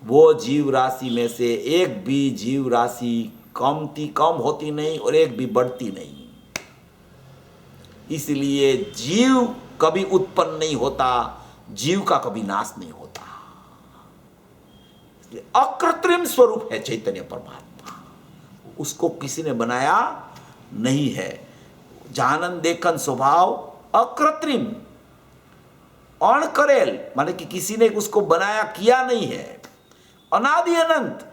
वो जीव राशि में से एक भी जीव राशि कम होती नहीं और एक भी बढ़ती नहीं। इसलिए जीव कभी उत्पन्न नहीं होता, जीव का कभी नाश नहीं होता। अकृत्रिम स्वरूप है चैतन्य परमात्मा, उसको किसी ने बनाया नहीं है। जानन देखन स्वभाव अकृत्रिम, अणकरेल माने कि किसी ने उसको बनाया किया नहीं है। अनादि अनंत,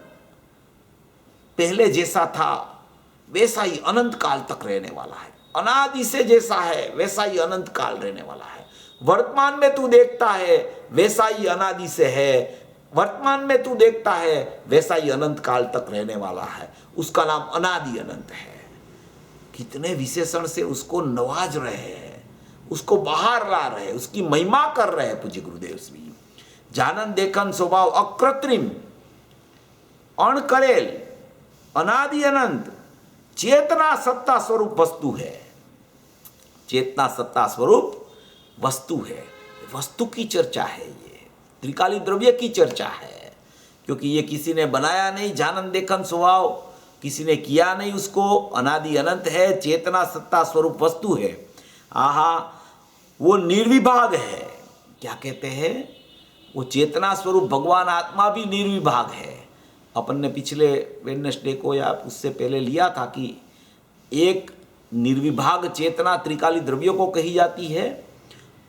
पहले जैसा था वैसा ही अनंत काल तक रहने वाला है। अनादि से जैसा है वैसा ही अनंत काल रहने वाला है। वर्तमान में तू देखता है वैसा ही अनादि से है, वर्तमान में तू देखता है वैसा ही अनंत काल तक रहने वाला है। उसका नाम अनादि अनंत है। कितने विशेषण से उसको नवाज रहे हैं, उसको बाहर ला रहे हैं, उसकी महिमा कर रहे हैं पूज्य गुरुदेव श्री। जानन देखन स्वभाव अकृत्रिम, अणकरेल, अनादि अनंत, चेतना सत्ता स्वरूप वस्तु है। चेतना सत्ता स्वरूप वस्तु है। वस्तु की चर्चा है, ये त्रिकाली द्रव्य की चर्चा है, क्योंकि ये किसी ने बनाया नहीं। जानन देखन स्वभाव किसी ने किया नहीं, उसको अनादि अनंत है, चेतना सत्ता स्वरूप वस्तु है। आहा, वो निर्विभाग है। क्या कहते हैं? वो चेतना स्वरूप भगवान आत्मा भी निर्विभाग है। अपन ने पिछले वेडनेसडे को या उससे पहले लिया था कि एक निर्विभाग चेतना त्रिकाली द्रव्यों को कही जाती है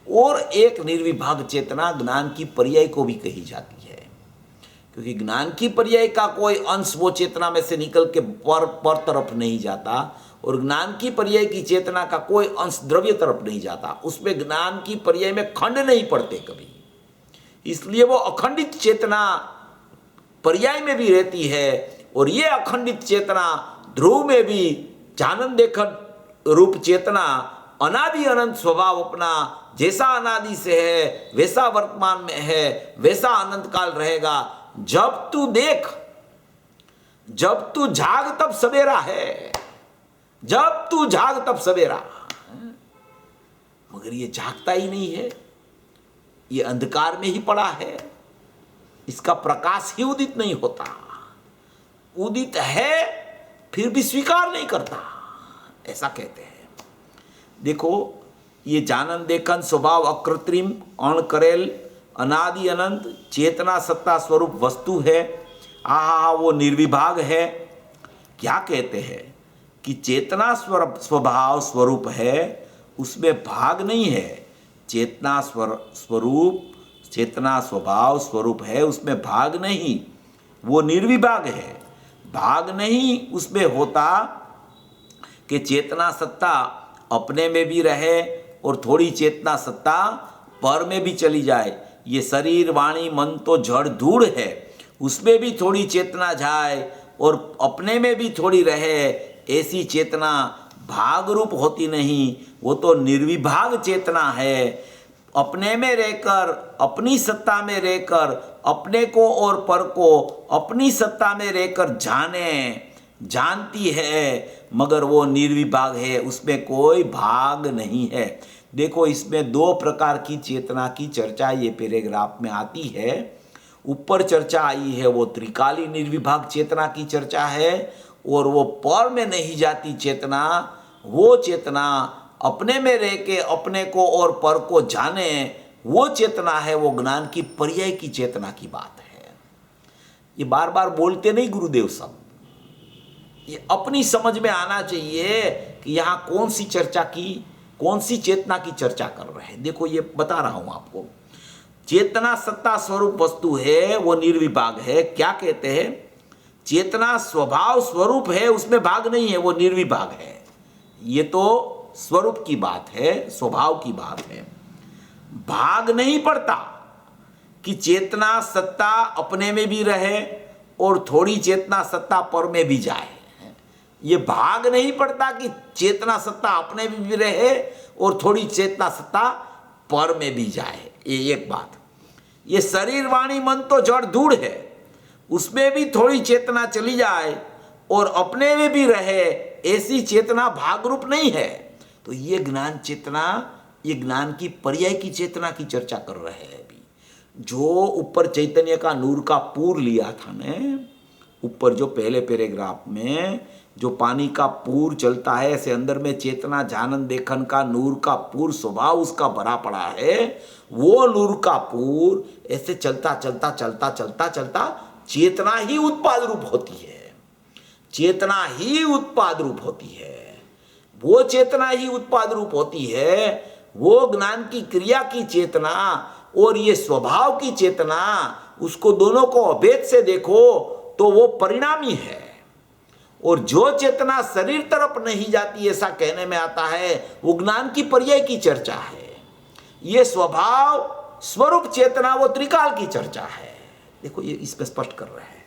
और एक निर्विभाग चेतना ज्ञान की पर्याय को भी कही जाती है। क्योंकि ज्ञान की पर्याय का कोई अंश वो चेतना में से निकल के पर तरफ नहीं जाता और ज्ञान की पर्याय की चेतना का कोई अंश द्रव्य तरफ नहीं जाता। उसमें ज्ञान की पर्याय में खंड नहीं पड़ते कभी, इसलिए वो अखंडित चेतना पर्याय में भी रहती है। और ये अखंडित चेतना ध्रुव में भी जानन देखन रूप चेतना अनादि अनंत स्वभाव अपना जैसा अनादि से है वैसा वर्तमान में है, वैसा अनंत काल रहेगा। जब तू देख, जब तू जाग तब सवेरा है। जब तू जाग तब सवेरा। मगर ये जागता ही नहीं है, ये अंधकार में ही पड़ा है, इसका प्रकाश ही उदित नहीं होता। उदित है फिर भी स्वीकार नहीं करता, ऐसा कहते हैं। देखो, ये जानन देखन स्वभाव अकृत्रिम अण करेल अनादि अनंत चेतना सत्ता स्वरूप वस्तु है। वो निर्विभाग है। क्या कहते हैं कि चेतना स्वभाव स्वरूप है, उसमें भाग नहीं है। चेतना स्वरूप, चेतना स्वभाव स्वरूप है, उसमें भाग नहीं, वो निर्विभाग है। भाग नहीं उसमें होता कि चेतना सत्ता अपने में भी रहे और थोड़ी चेतना सत्ता पर में भी चली जाए। ये शरीर वाणी मन तो जड़ धूड़ है, उसमें भी थोड़ी चेतना जाए और अपने में भी थोड़ी रहे, ऐसी चेतना भाग रूप होती नहीं, वो तो निर्विभाग चेतना है। अपने में रहकर, अपनी सत्ता में रहकर, अपने को और पर को अपनी सत्ता में रहकर जानती है, मगर वो निर्विभाग है, उसमें कोई भाग नहीं है। देखो, इसमें दो प्रकार की चेतना की चर्चा ये पैराग्राफ में आती है। ऊपर चर्चा आई है वो त्रिकाली निर्विभाग चेतना की चर्चा है, और वो पर में नहीं जाती चेतना, वो चेतना अपने में रह के अपने को और पर को जाने, वो चेतना है, वो ज्ञान की पर्याय की चेतना की बात है। ये बार बार बोलते नहीं गुरुदेव सब, ये अपनी समझ में आना चाहिए कि यहाँ कौन सी चर्चा की, कौन सी चेतना की चर्चा कर रहे हैं। देखो, ये बता रहा हूं आपको, चेतना सत्ता स्वरूप वस्तु है, वो निर्विभाग है। क्या कहते हैं, चेतना स्वभाव स्वरूप है, उसमें भाग नहीं है, वो निर्विभाग है। ये तो स्वरूप की बात है, स्वभाव की बात है। भाग नहीं पड़ता कि चेतना सत्ता अपने में भी रहे और थोड़ी चेतना सत्ता पर में भी जाए। ये भाग नहीं पड़ता कि चेतना सत्ता अपने में भी रहे और थोड़ी चेतना सत्ता पर में भी जाए। ये एक बात। ये शरीर वाणी मन तो जड़ धूड़ है, उसमें भी थोड़ी चेतना चली जाए और अपने में भी रहे, ऐसी चेतना भाग रूप नहीं है। तो ये ज्ञान चेतना, ये ज्ञान की पर्याय की चेतना की चर्चा कर रहे हैं अभी। जो ऊपर चैतन्य का नूर का पूर लिया था ने, ऊपर जो पहले पैराग्राफ में जो पानी का पूर चलता है, ऐसे अंदर में चेतना जानन देखन का नूर का पूर स्वभाव उसका भरा पड़ा है। वो नूर का पूर ऐसे चलता चलता चलता चलता चलता चेतना ही उत्पाद रूप होती है, चेतना ही उत्पाद रूप होती है, वो चेतना ही उत्पाद रूप होती है। वो ज्ञान की क्रिया की चेतना और ये स्वभाव की चेतना, उसको दोनों को अभेद से देखो तो वो परिणामी है। और जो चेतना शरीर तरफ नहीं जाती, ऐसा कहने में आता है, वो ज्ञान की पर्याय की चर्चा है। ये स्वभाव स्वरूप चेतना, वो त्रिकाल की चर्चा है। देखो, ये इस पे स्पष्ट कर रहे हैं।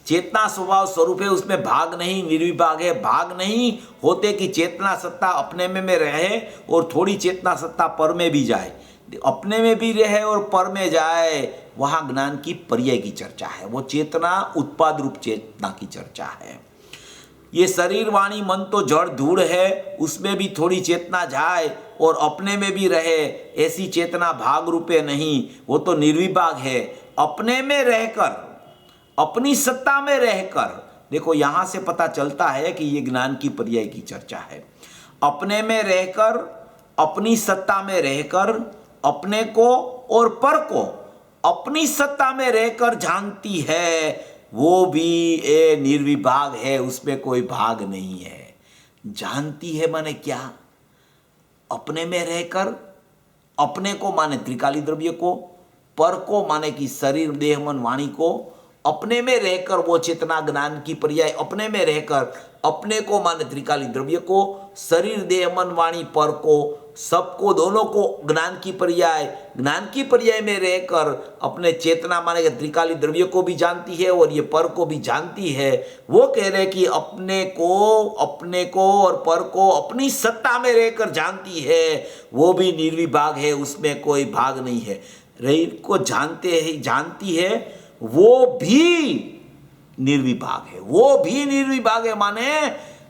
चेतना स्वभाव स्वरूप है, उसमें भाग नहीं, निर्विभाग है। भाग नहीं होते कि चेतना सत्ता अपने में रहे और थोड़ी चेतना सत्ता पर में भी जाए, अपने में भी रहे और पर में जाए, वहाँ ज्ञान की पर्याय की चर्चा है। वो चेतना उत्पाद रूप चेतना की चर्चा है। ये शरीर वाणी मन तो जड़ धूड़ है, उसमें भी थोड़ी चेतना जाए और अपने में भी रहे, ऐसी चेतना भाग रूपे नहीं, वो तो निर्विभाग है। अपने में रहकर, अपनी सत्ता में रहकर, देखो यहां से पता चलता है कि ये ज्ञान की पर्याय की चर्चा है। अपने में रहकर, अपनी सत्ता में रहकर, अपने को और पर को अपनी सत्ता में रहकर जानती है, वो भी निर्विभाग है, उसमें कोई भाग नहीं है। जानती है माने क्या, अपने में रहकर, अपने को माने त्रिकाली द्रव्य को, पर को माने कि शरीर देह मन वाणी को, अपने में रहकर वो चेतना ज्ञान की पर्याय, अपने में रहकर, अपने को माने त्रिकाली द्रव्य को, शरीर देह मन वाणी पर को, सबको दोनों को ज्ञान की पर्याय, ज्ञान की पर्याय में रहकर अपने चेतना माने त्रिकाली द्रव्य को भी जानती है और ये पर को भी जानती है। वो कह रहे कि अपने को और पर को अपनी सत्ता में रहकर जानती है, वो भी निर्विभाग है, उसमें कोई भाग नहीं है। रही को जानती है, वो भी निर्विभाग है। वो भी निर्विभाग है माने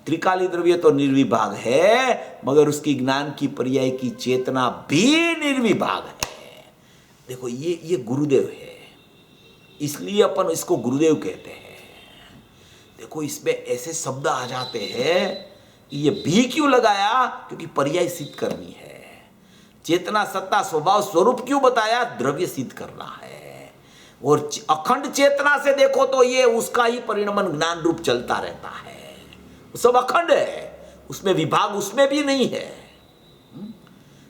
त्रिकाली द्रव्य तो निर्विभाग है, मगर उसकी ज्ञान की पर्याय की चेतना भी निर्विभाग है। देखो ये गुरुदेव है, इसलिए अपन इसको गुरुदेव कहते हैं। देखो इसमें ऐसे शब्द आ जाते हैं, ये भी क्यों लगाया, क्योंकि पर्याय सिद्ध करनी है। चेतना सत्ता स्वभाव स्वरूप क्यों बताया, द्रव्य सिद्ध करना है। और अखंड चेतना से देखो तो ये उसका ही परिणमन ज्ञान रूप चलता रहता है, सब अखंड है, उसमें विभाग उसमें भी नहीं है,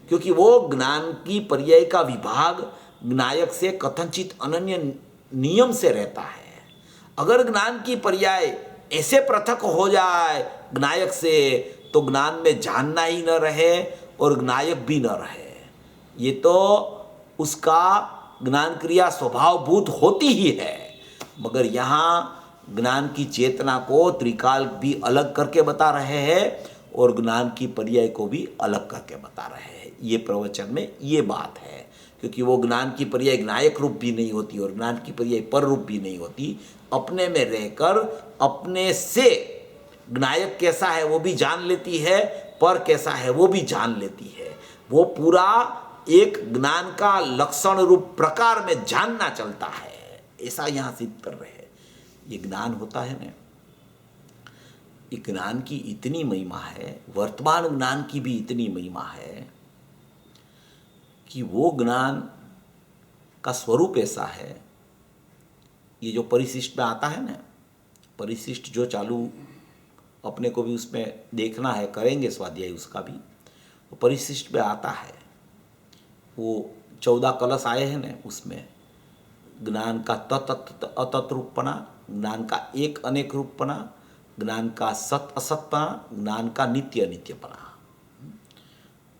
क्योंकि वो ज्ञान की पर्याय का विभाग ज्ञायक से कथनचित अनन्य नियम से रहता है। अगर ज्ञान की पर्याय ऐसे पृथक हो जाए ज्ञायक से, तो ज्ञान में जानना ही न रहे और ज्ञायक भी न रहे। ये तो उसका ज्ञान क्रिया स्वभावभूत होती ही है, मगर यहाँ ज्ञान की चेतना को त्रिकाल भी अलग करके बता रहे हैं और ज्ञान की पर्याय को भी अलग करके बता रहे हैं। ये प्रवचन में ये बात है, क्योंकि वो ज्ञान की पर्याय ज्ञायक रूप भी नहीं होती और ज्ञान की पर्याय पर रूप भी नहीं होती। अपने में रहकर अपने से ज्ञायक कैसा है वो भी जान लेती है, पर कैसा है वो भी जान लेती है। वो पूरा एक ज्ञान का लक्षण रूप प्रकार में जानना चलता है, ऐसा यहाँ सिद्ध कर रहे हैं। ये ज्ञान होता है ना, ये ज्ञान की इतनी महिमा है, वर्तमान ज्ञान की भी इतनी महिमा है कि वो ज्ञान का स्वरूप ऐसा है। ये जो परिशिष्ट में आता है ना, परिशिष्ट जो चालू अपने को भी उसमें देखना है, करेंगे स्वाध्याय उसका भी, वो परिशिष्ट में आता है। वो 14 कलश आए हैं ना, उसमें ज्ञान का तत् अतत् रूपपना, ज्ञान का एक अनेक रूपपना, ज्ञान का सत असतपना, ज्ञान का नित्य अनित्यपना।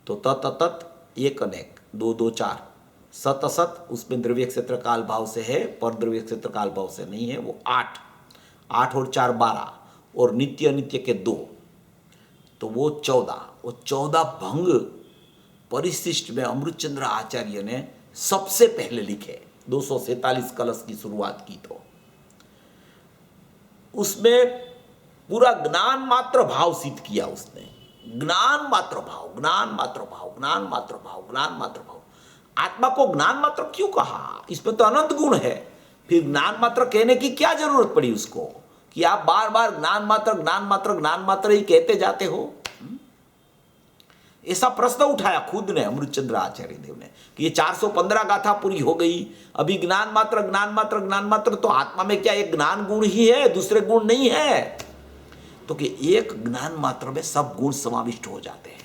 तो तत् अतत् एक अनेक, 2 2 4, सत असत उसमें द्रव्य क्षेत्र काल भाव से है, पर द्रव्य क्षेत्र काल भाव से नहीं है, वो 8 8 और 4 12, और नित्य अनित्य के 2, तो वो 14। वो 14 भंग परिशिष्ट में अमृतचंद्र आचार्य ने सबसे पहले लिखे, 247 कलश की शुरुआत की। तो उसमें पूरा ज्ञान मात्र भाव सिद्ध किया उसने, ज्ञान मात्र भाव, ज्ञान मात्र भाव, ज्ञान मात्र भाव, ज्ञान मात्र भाव। आत्मा को ज्ञान मात्र क्यों कहा, इसमें तो अनंत गुण है, फिर ज्ञान मात्र कहने की क्या जरूरत पड़ी उसको, कि आप बार बार ज्ञान मात्र ज्ञान मात्र ज्ञान मात्र ही कहते जाते हो। ऐसा प्रश्न उठाया खुद ने अमृतचंद्र आचार्य देव ने कि ये 415 गाथा पूरी हो गई, अभी ज्ञान मात्र ज्ञान मात्र ज्ञान मात्र, तो आत्मा में क्या एक ज्ञान गुण ही है, दूसरे गुण नहीं है? तो कि एक ज्ञान मात्र में सब गुण समाविष्ट हो जाते हैं।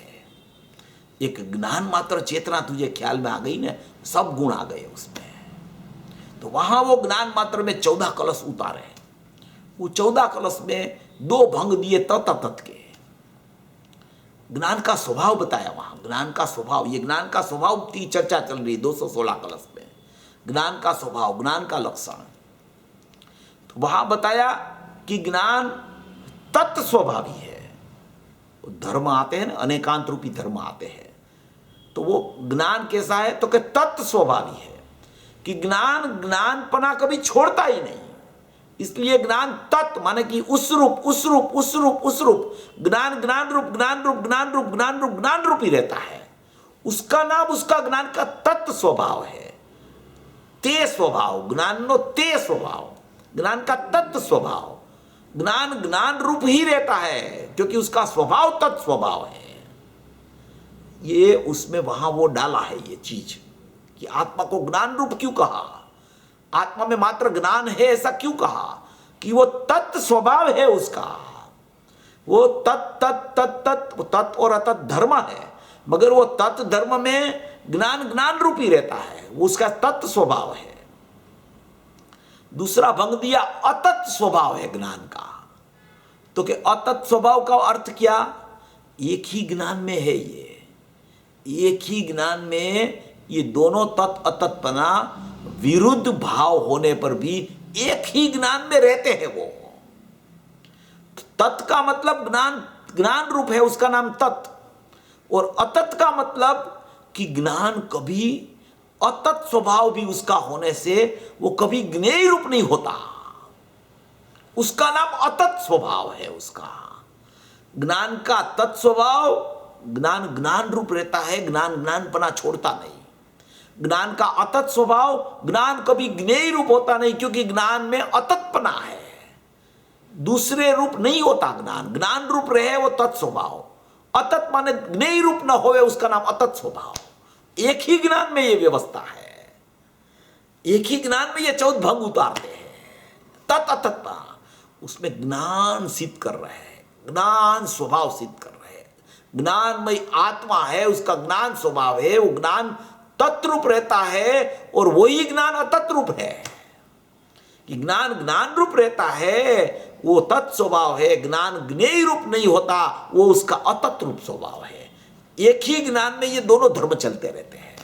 एक ज्ञान मात्र चेतना तुझे ख्याल में आ गई ना, सब गुण आ गए उसमें। तो वहां वो ज्ञान मात्र में 14 कलश उतारे, वो 14 कलश में 2 भंग दिए तत् के, ज्ञान का स्वभाव बताया वहां। ज्ञान का स्वभाव, ये ज्ञान का स्वभाव की चर्चा चल रही 216 कलश में, ज्ञान का स्वभाव, ज्ञान का लक्षण। तो वहां बताया कि ज्ञान तत्व स्वभावी है। धर्म आते हैं ना, अनेकांत रूपी धर्म आते हैं, तो वो ज्ञान कैसा है, तो कि तत्व स्वभावी है, कि ज्ञान ज्ञानपना कभी छोड़ता ही नहीं। इसलिए ज्ञान तत्व माने कि उस रूप उस रूप उस रूप उस रूप, ज्ञान ज्ञान रूप ज्ञान रूप ज्ञान रूप ज्ञान रूप ज्ञान रूप ही रहता है। उसका नाम उसका ज्ञान का तत्व स्वभाव है, ते स्वभाव, ज्ञान नो ते स्वभाव, ज्ञान का तत्व स्वभाव। ज्ञान ज्ञान रूप ही रहता है, क्योंकि उसका स्वभाव तत्व स्वभाव है। ये उसमें वहां वो डाला है ये चीज, कि आत्मा को ज्ञान रूप क्यों कहा, आत्मा में मात्र ज्ञान है ऐसा क्यों कहा, कि वो तत्व स्वभाव है उसका। वो तत् तत् तत् तत् तत् और अतत् धर्म है, मगर वो तत् धर्म में ज्ञान ज्ञान रूप ही रहता है, वो उसका तत्व स्वभाव है। दूसरा भंग दिया अतत् स्वभाव है ज्ञान का, तो कि अतत् स्वभाव का अर्थ क्या, एक ही ज्ञान में है ये, एक ही ज्ञान में ये दोनों तत् अतत्पना विरुद्ध भाव होने पर भी एक ही ज्ञान में रहते हैं। वो तत् का मतलब ज्ञान ज्ञान रूप है, उसका नाम तत्, और अतत् का मतलब कि ज्ञान कभी अतत् स्वभाव भी उसका होने से वो कभी ज्ञेय रूप नहीं होता, उसका नाम अतत् स्वभाव है उसका। ज्ञान का तत्स्वभाव ज्ञान ज्ञान रूप रहता है, ज्ञान ज्ञानपना छोड़ता नहीं। ज्ञान का अतत स्वभाव ज्ञान कभी ज्ञेय रूप होता नहीं, क्योंकि ज्ञान में अततपना है, दूसरे रूप नहीं होता। ज्ञान ज्ञान रूप रहे वो तत्स्वभाव, अतत माने ज्ञेय रूप न होवे उसका नाम अतत स्वभाव। एक ही ज्ञान में ये व्यवस्था है, एक ही ज्ञान में ये 14 भंग उतारते हैं। तत् अतत उसमें ज्ञान सिद्ध कर रहे हैं, ज्ञान स्वभाव सिद्ध कर रहे हैं। ज्ञानमय आत्मा है, उसका ज्ञान स्वभाव है, वो ज्ञान तत्रूप रहता है, और वही ज्ञान अतत रूप है। कि ज्ञान ज्ञान रूप रहता है वो तत्स्वभाव है, ज्ञान ज्ञेय रूप नहीं होता वो उसका अतत रूप स्वभाव है। एक ही ज्ञान में ये दोनों धर्म चलते रहते हैं,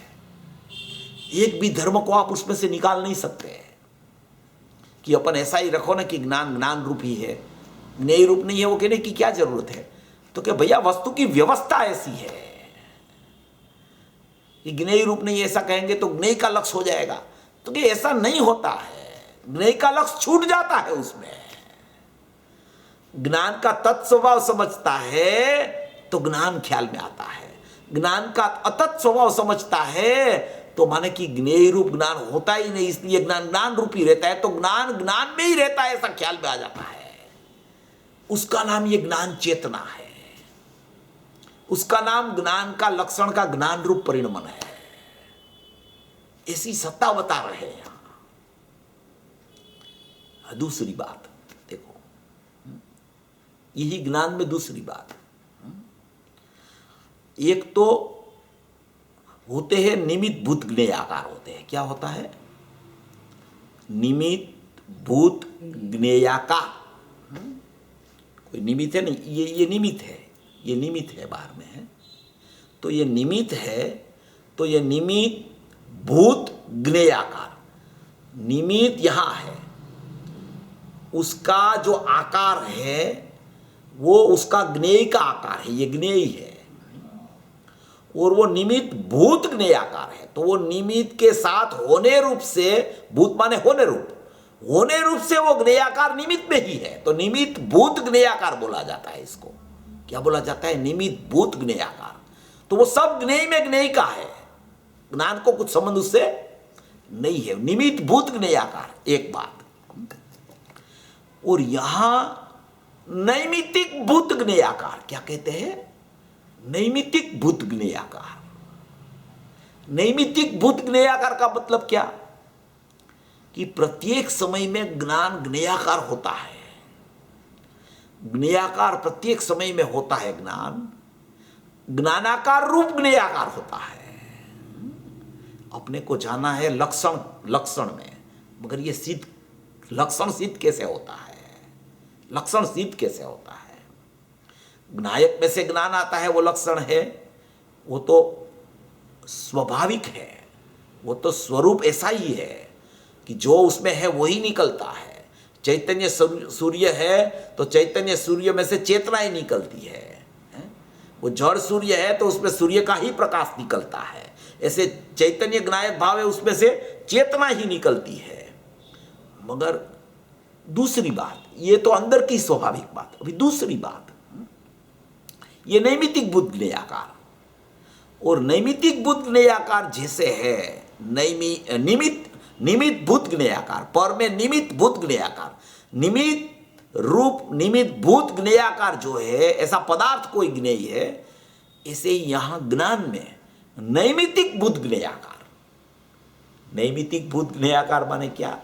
एक भी धर्म को आप उसमें से निकाल नहीं सकते कि अपन ऐसा ही रखो ना कि ज्ञान ज्ञान रूप ही है, ज्ञेय रूप नहीं है, वो कहने की क्या जरूरत है। तो क्या भैया वस्तु की व्यवस्था ऐसी है कि ज्ञेय रूप नहीं, ऐसा कहेंगे तो ज्ञेय का लक्ष्य हो जाएगा, तो कि ऐसा नहीं होता है, ज्ञेय का लक्ष्य छूट जाता है उसमें। ज्ञान का तत्स्वभाव समझता है तो ज्ञान ख्याल में आता है, ज्ञान का अतत स्वभाव समझता है तो माने कि ज्ञेय रूप ज्ञान होता ही नहीं, इसलिए ज्ञान ज्ञान रूप ही रहता है, तो ज्ञान ज्ञान में ही रहता है, ऐसा ख्याल में आ जाता है। उसका नाम ये ज्ञान चेतना है, उसका नाम ज्ञान का लक्षण का ज्ञान रूप परिणमन है। ऐसी सत्ता बता रहे हैं यहां। दूसरी बात देखो, यही ज्ञान में दूसरी बात, एक तो होते हैं निमित्त भूत ज्ञेय आकार होते हैं। क्या होता है? निमित्त भूत ज्ञेयाकार। कोई निमित्त है नहीं, ये निमित्त है, ये निमित्त है, बाहर में है, तो ये निमित्त है, तो ये निमित्त भूत ज्ञेयाकार। निमित्त यहां है, उसका जो आकार है वो उसका ज्ञेय का आकार है, ये ज्ञेय है, और वो निमित्त भूत ज्ञेय आकार है। तो वो निमित्त के साथ होने रूप से, भूत माने होने रूप, होने रूप से वो ज्ञेयाकार निमित्त में ही है, तो निमित्त भूत ज्ञेयाकार बोला जाता है। इसको क्या बोला जाता है? निमित्त भूत ज्ञेयाकार। तो वो सब ज्ञेय में ज्ञेय का है, ज्ञान को कुछ संबंध उससे नहीं है, निमित्त भूत ज्ञेयाकार एक बात। और यहां नैमित्तिक भूत ज्ञेयाकार, क्या कहते हैं? नैमित्तिक भूत ज्ञेयाकार। नैमित्तिक भूत ज्ञेयाकार का मतलब क्या? कि प्रत्येक समय में ज्ञान ज्ञेयाकार होता है, ज्ञेयाकार प्रत्येक समय में होता है, ज्ञान ज्ञानाकार रूप ज्ञेयाकार होता है। अपने को जाना है लक्षण, लक्षण में, मगर ये सिद्ध, लक्षण सिद्ध कैसे होता है, लक्षण सिद्ध कैसे होता है? ज्ञायक में से ज्ञान आता है, वो लक्षण है, वो तो स्वाभाविक है, वो तो स्वरूप ऐसा ही है कि जो उसमें है वही निकलता है। चैतन्य सूर्य है तो चैतन्य सूर्य में से चेतना ही निकलती है, वो जड़ सूर्य है तो उसमें सूर्य का ही प्रकाश निकलता है। ऐसे चैतन्य ज्ञायक भाव है, उसमें से चेतना ही निकलती है। मगर दूसरी बात, ये तो अंदर की स्वाभाविक बात। अभी दूसरी बात, ये नैमित्तिक भूत ज्ञेयाकार, और नैमित्तिक भूत ज्ञेयाकार जैसे है निमित्त भूत ज्ञेयाकार, पर में निमित्त भूत ज्ञेयाकार, निमित्त रूप निमित्त भूत ज्ञेयाकार जो है, ऐसा पदार्थ कोई ज्ञेय है, ऐसे यहां ज्ञान में नैमित्तिक भूत ज्ञेयाकार। नैमित्तिक भूत ज्ञेयाकार माने क्या?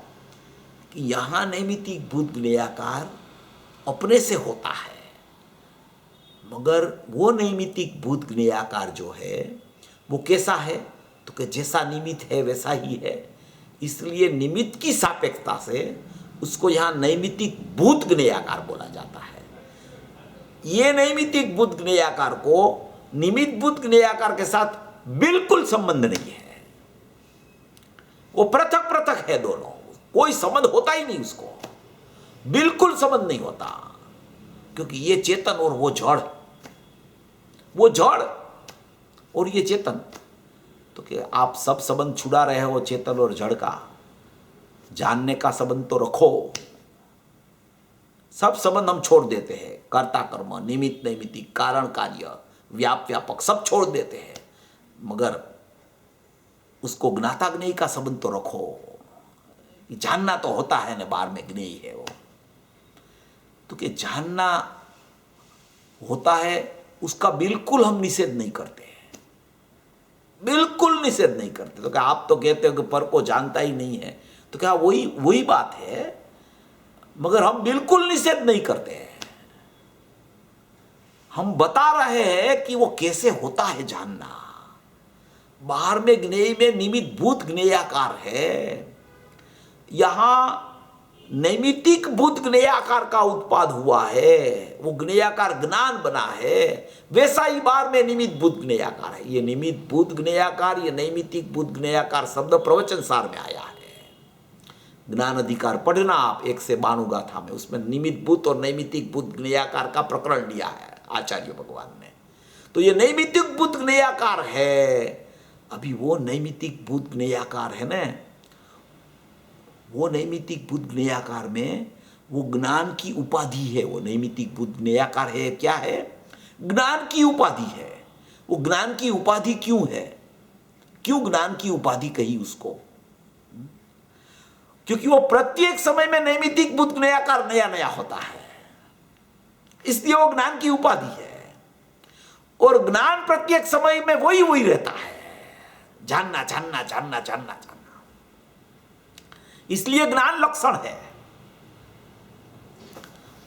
कि यहां नैमित्तिक भूत ज्ञेयाकार अपने से होता है, मगर वो नैमित्तिक भूत ज्ञेयाकार जो है वो कैसा है? तो कि जैसा निमित्त है वैसा ही है, इसलिए निमित्त की सापेक्षता से उसको यहाँ नैमित्तिक भूत ज्ञेयाकार बोला जाता है। ये नैमित्तिक भूत ज्ञेयाकार को निमित्त भूत ज्ञेयाकार के साथ बिल्कुल संबंध नहीं है, वो पृथक पृथक है, दोनों कोई संबंध होता ही नहीं, उसको बिल्कुल संबंध नहीं होता, क्योंकि ये चेतन और वो जड़, वो जड़ और ये चेतन। तो कि आप सब संबंध छुड़ा रहे हो चेतन और जड़ का, जानने का संबंध तो रखो, सब संबंध हम छोड़ देते हैं, कर्ता कर्म, निमित्त नैमित्तिक, कारण कार्य, व्यापक सब छोड़ देते हैं, मगर उसको ज्ञाता ज्ञेय का संबंध तो रखो। जानना तो होता है ना, बार में ज्ञेय है वो, तो कि जानना होता है उसका बिल्कुल हम निषेध नहीं करते, बिल्कुल निषेध नहीं करते। तो क्या आप तो कहते हो कि पर को जानता ही नहीं है, तो क्या वही बात है, मगर हम बिल्कुल निषेध नहीं करते हैं। हम बता रहे हैं कि वो कैसे होता है जानना। बाहर में ज्ञेय में निमित्त भूत ज्ञेयाकार है, यहां नैमित्तिक भूत ज्ञेयाकार का उत्पाद हुआ है, वो ज्ञेयाकार ज्ञान बना है, वैसा ही बार में निमित्त भूत ज्ञेयाकार है। ये निमित्त भूत ज्ञेयाकार, ये नैमित्तिक भूत ज्ञेयाकार शब्द प्रवचन सार में आया है। ज्ञान अधिकार पढ़ना आप 192 गाथा में, उसमें निमित्त भूत और नैमित्तिक भूत ज्ञेयाकार का प्रकरण लिया है आचार्य भगवान ने। तो ये नैमित्तिक भूत ज्ञेयाकार है। अभी वो नैमित्तिक भूत ज्ञेयाकार है ना, वो नैमित्तिक भूत ज्ञेयाकार में वो ज्ञान की उपाधि है। वो नैमित्तिक भूत ज्ञेयाकार है, क्या है? ज्ञान की उपाधि है। वो ज्ञान की उपाधि क्यों है? क्यों ज्ञान की उपाधि कही उसको? क्योंकि वो प्रत्येक समय में नैमित्तिक भूत ज्ञेयाकार नया नया होता है, इसलिए वो ज्ञान की उपाधि है। और ज्ञान प्रत्येक समय में वही रहता है, जानना जानना जानना जानना जानना, इसलिए ज्ञान लक्षण है।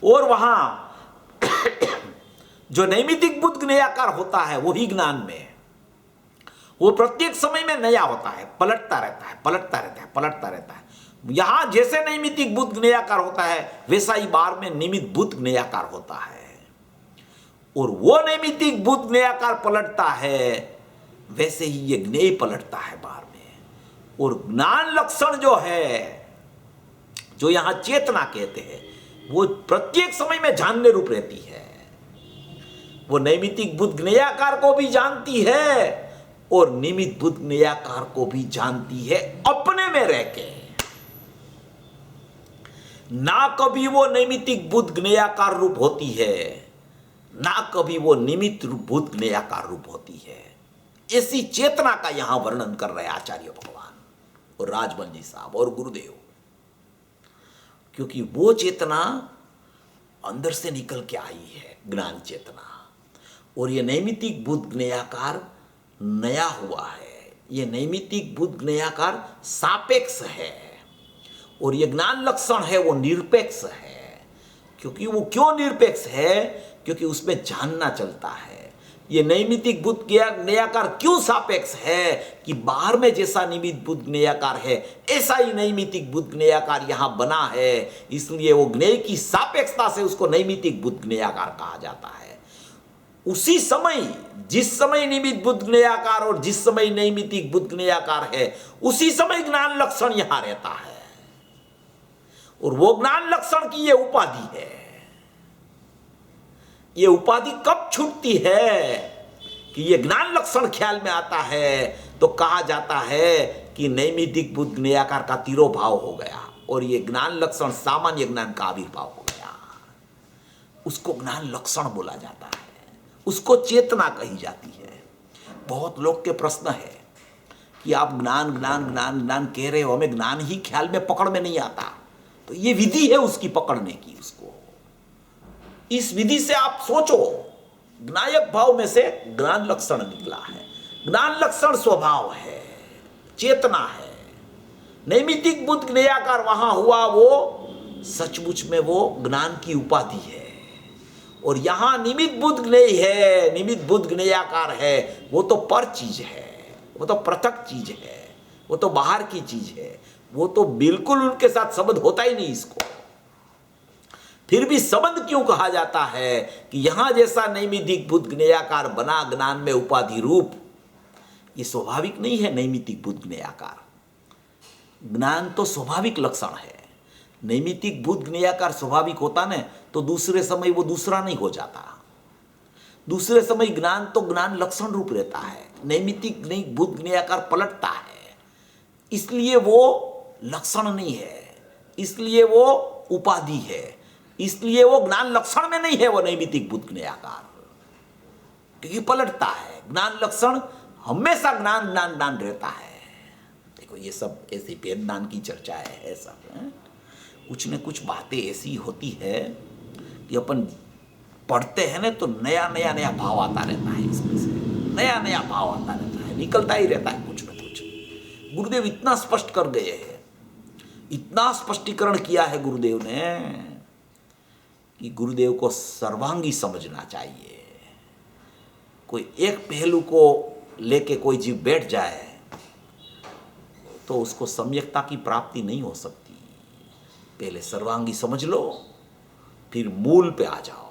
और वहां जो नैमित्तिक भूत ज्ञेयाकार होता है वही ज्ञान में वो प्रत्येक समय में नया होता है, पलटता रहता है, पलटता रहता है, पलटता रहता है। यहां जैसे नैमित्तिक भूत ज्ञेयाकार होता है वैसा ही बार में निमित्त भूत ज्ञेयाकार होता है। और वो नैमित्तिक भूत ज्ञेयाकार पलटता है, वैसे ही ये ज्ञेय पलटता है बार में। और ज्ञान लक्षण जो है, जो यहां चेतना कहते हैं, वो प्रत्येक समय में जानने रूप रहती है। वो नैमित्तिक भूत ज्ञेयाकार को भी जानती है और निमित्त भूत ज्ञेयाकार को भी जानती है, अपने में रह के। ना कभी वो नैमित्तिक भूत ज्ञेयाकार रूप होती है, ना कभी वो निमित्त भूत ज्ञेयाकार रूप होती है। ऐसी चेतना का यहां वर्णन कर रहे आचार्य भगवान और राजमल जी साहब और गुरुदेव, क्योंकि वो चेतना अंदर से निकल के आई है, ज्ञान चेतना। और ये नैमित्तिक भूत ज्ञेयाकार नया हुआ है, ये नैमित्तिक भूत ज्ञेयाकार सापेक्ष है। और ये ज्ञान लक्षण है वो निरपेक्ष है। क्योंकि वो क्यों निरपेक्ष है? क्योंकि उसमें जानना चलता है। ये नैमित्तिक भूत ज्ञेयाकार क्यों सापेक्ष है? कि बाहर में जैसा निमित्त भूत ज्ञेयाकार है ऐसा ही नैमित्तिक भूत ज्ञेयाकार यहां बना है, इसलिए वो ज्ञेय की सापेक्षता से उसको नैमित्तिक भूत ज्ञेयाकार कहा जाता है। उसी समय, जिस समय निमित्त भूत ज्ञेयाकार और जिस समय नैमित्तिक भूत ज्ञेयाकार है, उसी समय ज्ञान लक्षण यहां रहता है। और वो ज्ञान लक्षण की ये उपाधि है। ये उपाधि कब छूटती है? कि ये ज्ञान लक्षण ख्याल में आता है तो कहा जाता है कि नैमित्तिक भूत ज्ञेयाकार का तिरोभाव हो गया और ये ज्ञान लक्षण सामान्य ज्ञान का आविर्भाव हो गया। उसको ज्ञान लक्षण बोला जाता है, उसको चेतना कही जाती है। बहुत लोग के प्रश्न है कि आप ज्ञान ज्ञान ज्ञान ज्ञान कह रहे हो, हमें ज्ञान ही ख्याल में पकड़ में नहीं आता। तो ये विधि है उसकी पकड़ने की। उसको इस विधि से आप सोचो, ज्ञायक भाव में से ज्ञान लक्षण निकला है। ज्ञान लक्षण स्वभाव है, चेतना है। नैमित्तिक भूत ज्ञेयाकार वहां हुआ, वो सचमुच में वो ज्ञान की उपाधि है। और यहां निमित्त भूत ज्ञेय है, निमित्त भूत ज्ञेयाकार है, वो तो पर चीज है, वो तो पृथक चीज है, वो तो बाहर की चीज है, वो तो बिल्कुल उनके साथ संबंध होता ही नहीं इसको। फिर भी संबंध क्यों कहा जाता है? कि यहां जैसा नैमित्तिक भूत ज्ञेयाकार बना ज्ञान में उपाधि रूप, ये स्वाभाविक नहीं है। नैमित्तिक भूत ज्ञेयाकार ज्ञान तो स्वाभाविक लक्षण है। नैमित्तिक भूत ज्ञेयाकार स्वाभाविक होता ना तो दूसरे समय वो दूसरा नहीं हो जाता। दूसरे समय ज्ञान तो ज्ञान लक्षण रूप रहता है, नैमित्तिक नहीं भूत ज्ञेयाकार पलटता है, इसलिए वो लक्षण नहीं है, इसलिए वो उपाधि है। इसलिए वो ज्ञान लक्षण में नहीं है, वो नैमित्तिक बुद्ध ज्ञेयाकार, क्योंकि पलटता है। ज्ञान लक्षण हमेशा ज्ञान ज्ञान ज्ञान रहता है। देखो ये सब ऐसे वेद ज्ञान की चर्चा है सब है? कुछ न कुछ बातें ऐसी होती है कि अपन पढ़ते हैं ना तो नया नया नया भाव आता रहता है, इसमें से नया नया भाव आता रहता है, निकलता ही रहता है कुछ न कुछ। गुरुदेव इतना स्पष्ट कर गए हैं, इतना स्पष्टीकरण किया है गुरुदेव ने कि गुरुदेव को सर्वांगी समझना चाहिए। कोई एक पहलू को लेके कोई जीव बैठ जाए तो उसको सम्यकता की प्राप्ति नहीं हो सकती। पहले सर्वांगी समझ लो, फिर मूल पे आ जाओ।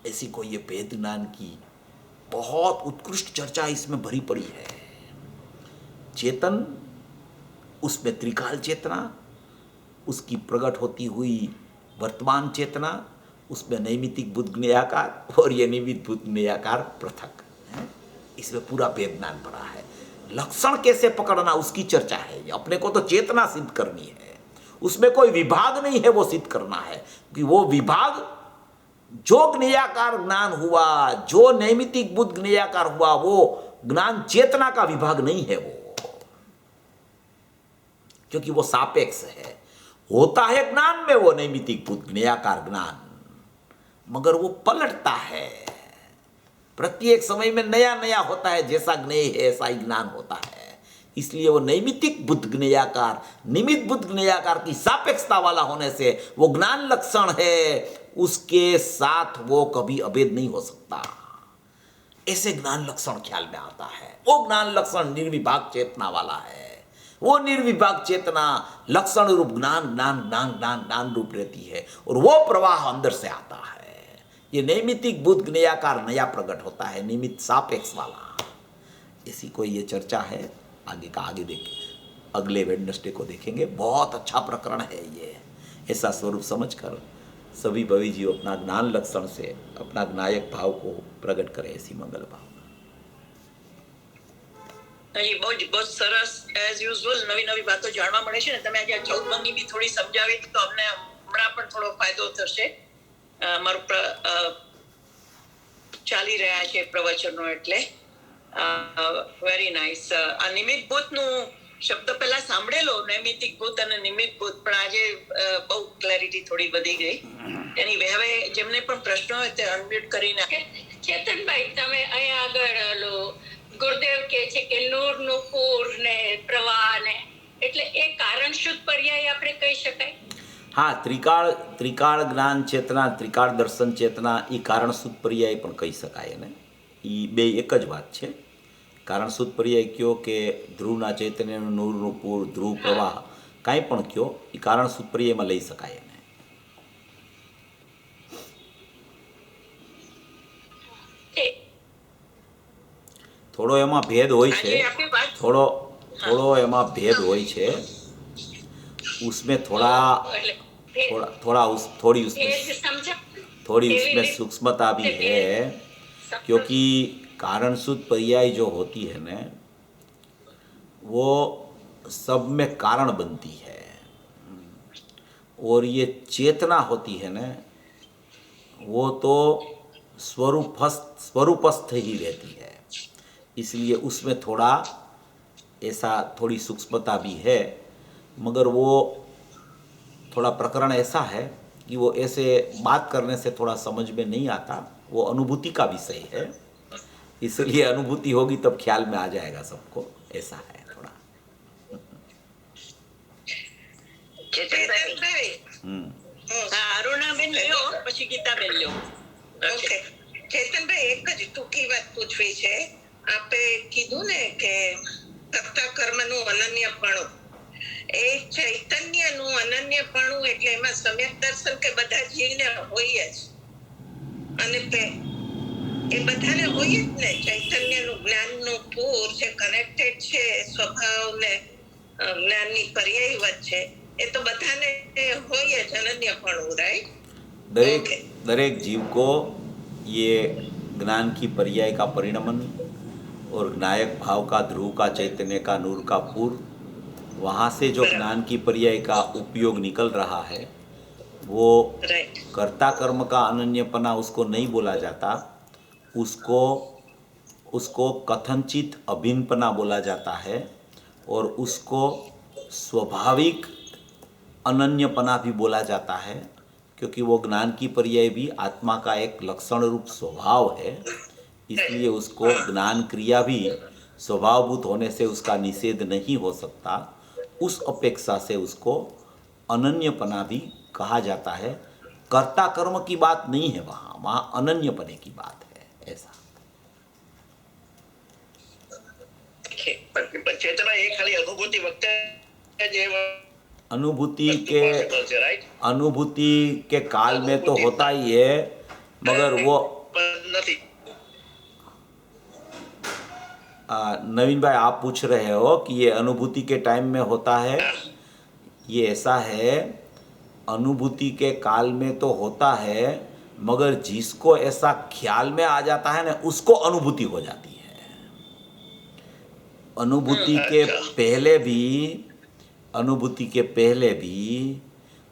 ऐसी कोई ये वेद ज्ञान की बहुत उत्कृष्ट चर्चा इसमें भरी पड़ी है। चेतन, उसमें त्रिकाल चेतना, उसकी प्रकट होती हुई वर्तमान चेतना, उसमें नैमित्तिक बुद्ध ज्ञेयाकार और ये निमित्त बुद्ध ज्ञेयाकार पृथक है। इसमें पूरा वेद ज्ञान पड़ा है। लक्षण कैसे पकड़ना उसकी चर्चा है। अपने को तो चेतना सिद्ध करनी है, उसमें कोई विभाग नहीं है, वो सिद्ध करना है कि वो विभाग जो ज्ञेयाकार ज्ञान हुआ, जो नैमित्तिक बुद्ध ज्ञेयाकार हुआ, वो ज्ञान चेतना का विभाग नहीं है वो, क्योंकि वो सापेक्ष है। होता है ज्ञान में वो नैमित्तिक बुद्ध ज्ञेयाकार ज्ञान, मगर वो पलटता है। प्रत्येक समय में नया नया होता है, जैसा ज्ञेय है ऐसा ही ज्ञान होता है। इसलिए वो नैमित्तिक बुद्ध ज्ञेयाकार निमित्त बुद्ध ज्ञेयाकार की सापेक्षता वाला होने से वो ज्ञान लक्षण है, उसके साथ वो कभी अभेद नहीं हो सकता। ऐसे ज्ञान लक्षण ख्याल में आता है। वो ज्ञान लक्षण निर्विभाग चेतना वाला है। वो निर्विभाग चेतना लक्षण रूप ज्ञान ज्ञान ज्ञान ज्ञान ज्ञान रूप रहती है और वो प्रवाह अंदर से आता है। ये नैमित्तिक बुद्ध ज्ञेयाकार नया प्रकट होता है, निमित्त सापेक्ष वाला। ऐसी कोई ये चर्चा है, आगे का आगे देखें, अगले वेडनेसडे को देखेंगे। बहुत अच्छा प्रकरण है ये। ऐसा स्वरूप समझकर सभी भवी जीव अपना ज्ञान लक्षण से अपना ज्ञायक भाव को प्रकट करें, ऐसी मंगल भावना। ये बहुत સરસ એઝ યુઝ્યુઅલ નવી નવી વાતો જાણવા મળે છે ને. તમે આજે 14 મંગની બી થોડી સમજાવી તો અમને હમણાં પણ થોડો ફાયદો થશે. મારું ચાલી રહ્યા છે પ્રવચનો, એટલે વેરી નાઇસ. આ નિમિત્ત ભૂતનું શબ્દ પહેલા સાંભળેલો, નૈમિત્તિક ભૂત અને નિમિત્ત ભૂત, પણ આજે બહુ ક્લેરિટી થોડી વધી ગઈ. એની હવે જેમને પણ પ્રશ્નો હોય તે અનમ્યુટ કરીને. ચેતનભાઈ, તમે અહીંયા આગળ ગુરુદેવ કહે છે કે નૂર નું પૂર ને પ્રવાહ ને, એટલે એ કારણશુદ્ધ પર્યાય આપણે કહી શકાય. હા, ત્રિકાળ જ્ઞાન ચેતના, ત્રિકાળ દર્શન ચેતના એ કારણશુદ્ધ પર્યાય પણ કહી શકાય ને. એ બે એક જ વાત છે. કારણશુદ્ધ પર્યાય કયો કે ધ્રુવના ચૈતન્યનું નૂરનું પૂર, ધ્રુવ પ્રવાહ, કાંઈ પણ કયો એ કારણશુદ્ધ પર્યાયમાં લઈ શકાય એને. થોડો એમાં ભેદ હોય છે, થોડો એમાં ભેદ હોય છે. उसमें थोड़ी उसमें सूक्ष्मता भी है, क्योंकि कारण शुद्ध पर्याय जो होती है ना, वो सब में कारण बनती है, और ये चेतना होती है ना, वो तो स्वरूपस्थ ही रहती है। इसलिए उसमें थोड़ा ऐसा थोड़ी सूक्ष्मता भी है, मगर वो थोड़ा प्रकरण ऐसा है कि वो ऐसे बात करने से थोड़ा समझ में नहीं आता। वो अनुभूति का विषय है, इसलिए अनुभूति होगी तब ख्याल में आ जाएगा सबको। ऐसा है थोड़ा। અરુણાબેન લ્યો, પછી ગીતાબેન લ્યો. ઓકે ચેતનભાઈ, એક જ ટૂંકી વાત પૂછવી છે. આપે કીધું ને કે કર્તા કર્મનું અનન્યપણું, એ ચૈતન્યનું અનન્યપણું એટલે એમાં સમ્યક દર્શન કે બધા જીવને હોય જ, અને એ બધાને હોય જ ને. ચૈતન્યનું જ્ઞાનનું પૂર જે કનેક્ટેડ છે સ્વભાવને જ્ઞાનની પર્યાય વચ્ચે, એ તો બધાને હોય જ અનન્યપણું, રાઈટ? दरेक जीव को ये ज्ञान की पर्याय का परिणमन और ज्ञायक भाव का, ध्रुव का, चैतन्य का, नूर का पूर्व, वहाँ से जो ज्ञान की पर्याय का उपयोग निकल रहा है, वो राइट। कर्ता कर्म का अनन्यपना उसको नहीं बोला जाता, उसको उसको कथनचित अभिन्नपना बोला जाता है, और उसको स्वाभाविक अनन्यपना भी बोला जाता है, क्योंकि वो ज्ञान की पर्याय भी आत्मा का एक लक्षण रूप स्वभाव है। इसलिए उसको ज्ञान क्रिया भी स्वभावभूत होने से उसका निषेध नहीं हो सकता। उस अपेक्षा से उसको अनन्यपना भी कहा जाता है। कर्ता कर्म की बात नहीं है वहाँ, वहाँ अनन्यपने की बात है। ऐसा પણ ચેતના એ ખાલી અનુભૂતિ વખતે જ એ अनुभूति વસ્તુ के possible છે, right? अनुभूति के काल में तो होता ही है, मगर वो પણ નથી। नवीन भाई आप पूछ रहे हो कि ये अनुभूति के टाइम में होता है। ये ऐसा है, अनुभूति के काल में तो होता है, मगर जिसको ऐसा ख्याल में आ जाता है ना, उसको अनुभूति हो जाती है। अनुभूति के पहले भी, अनुभूति के पहले भी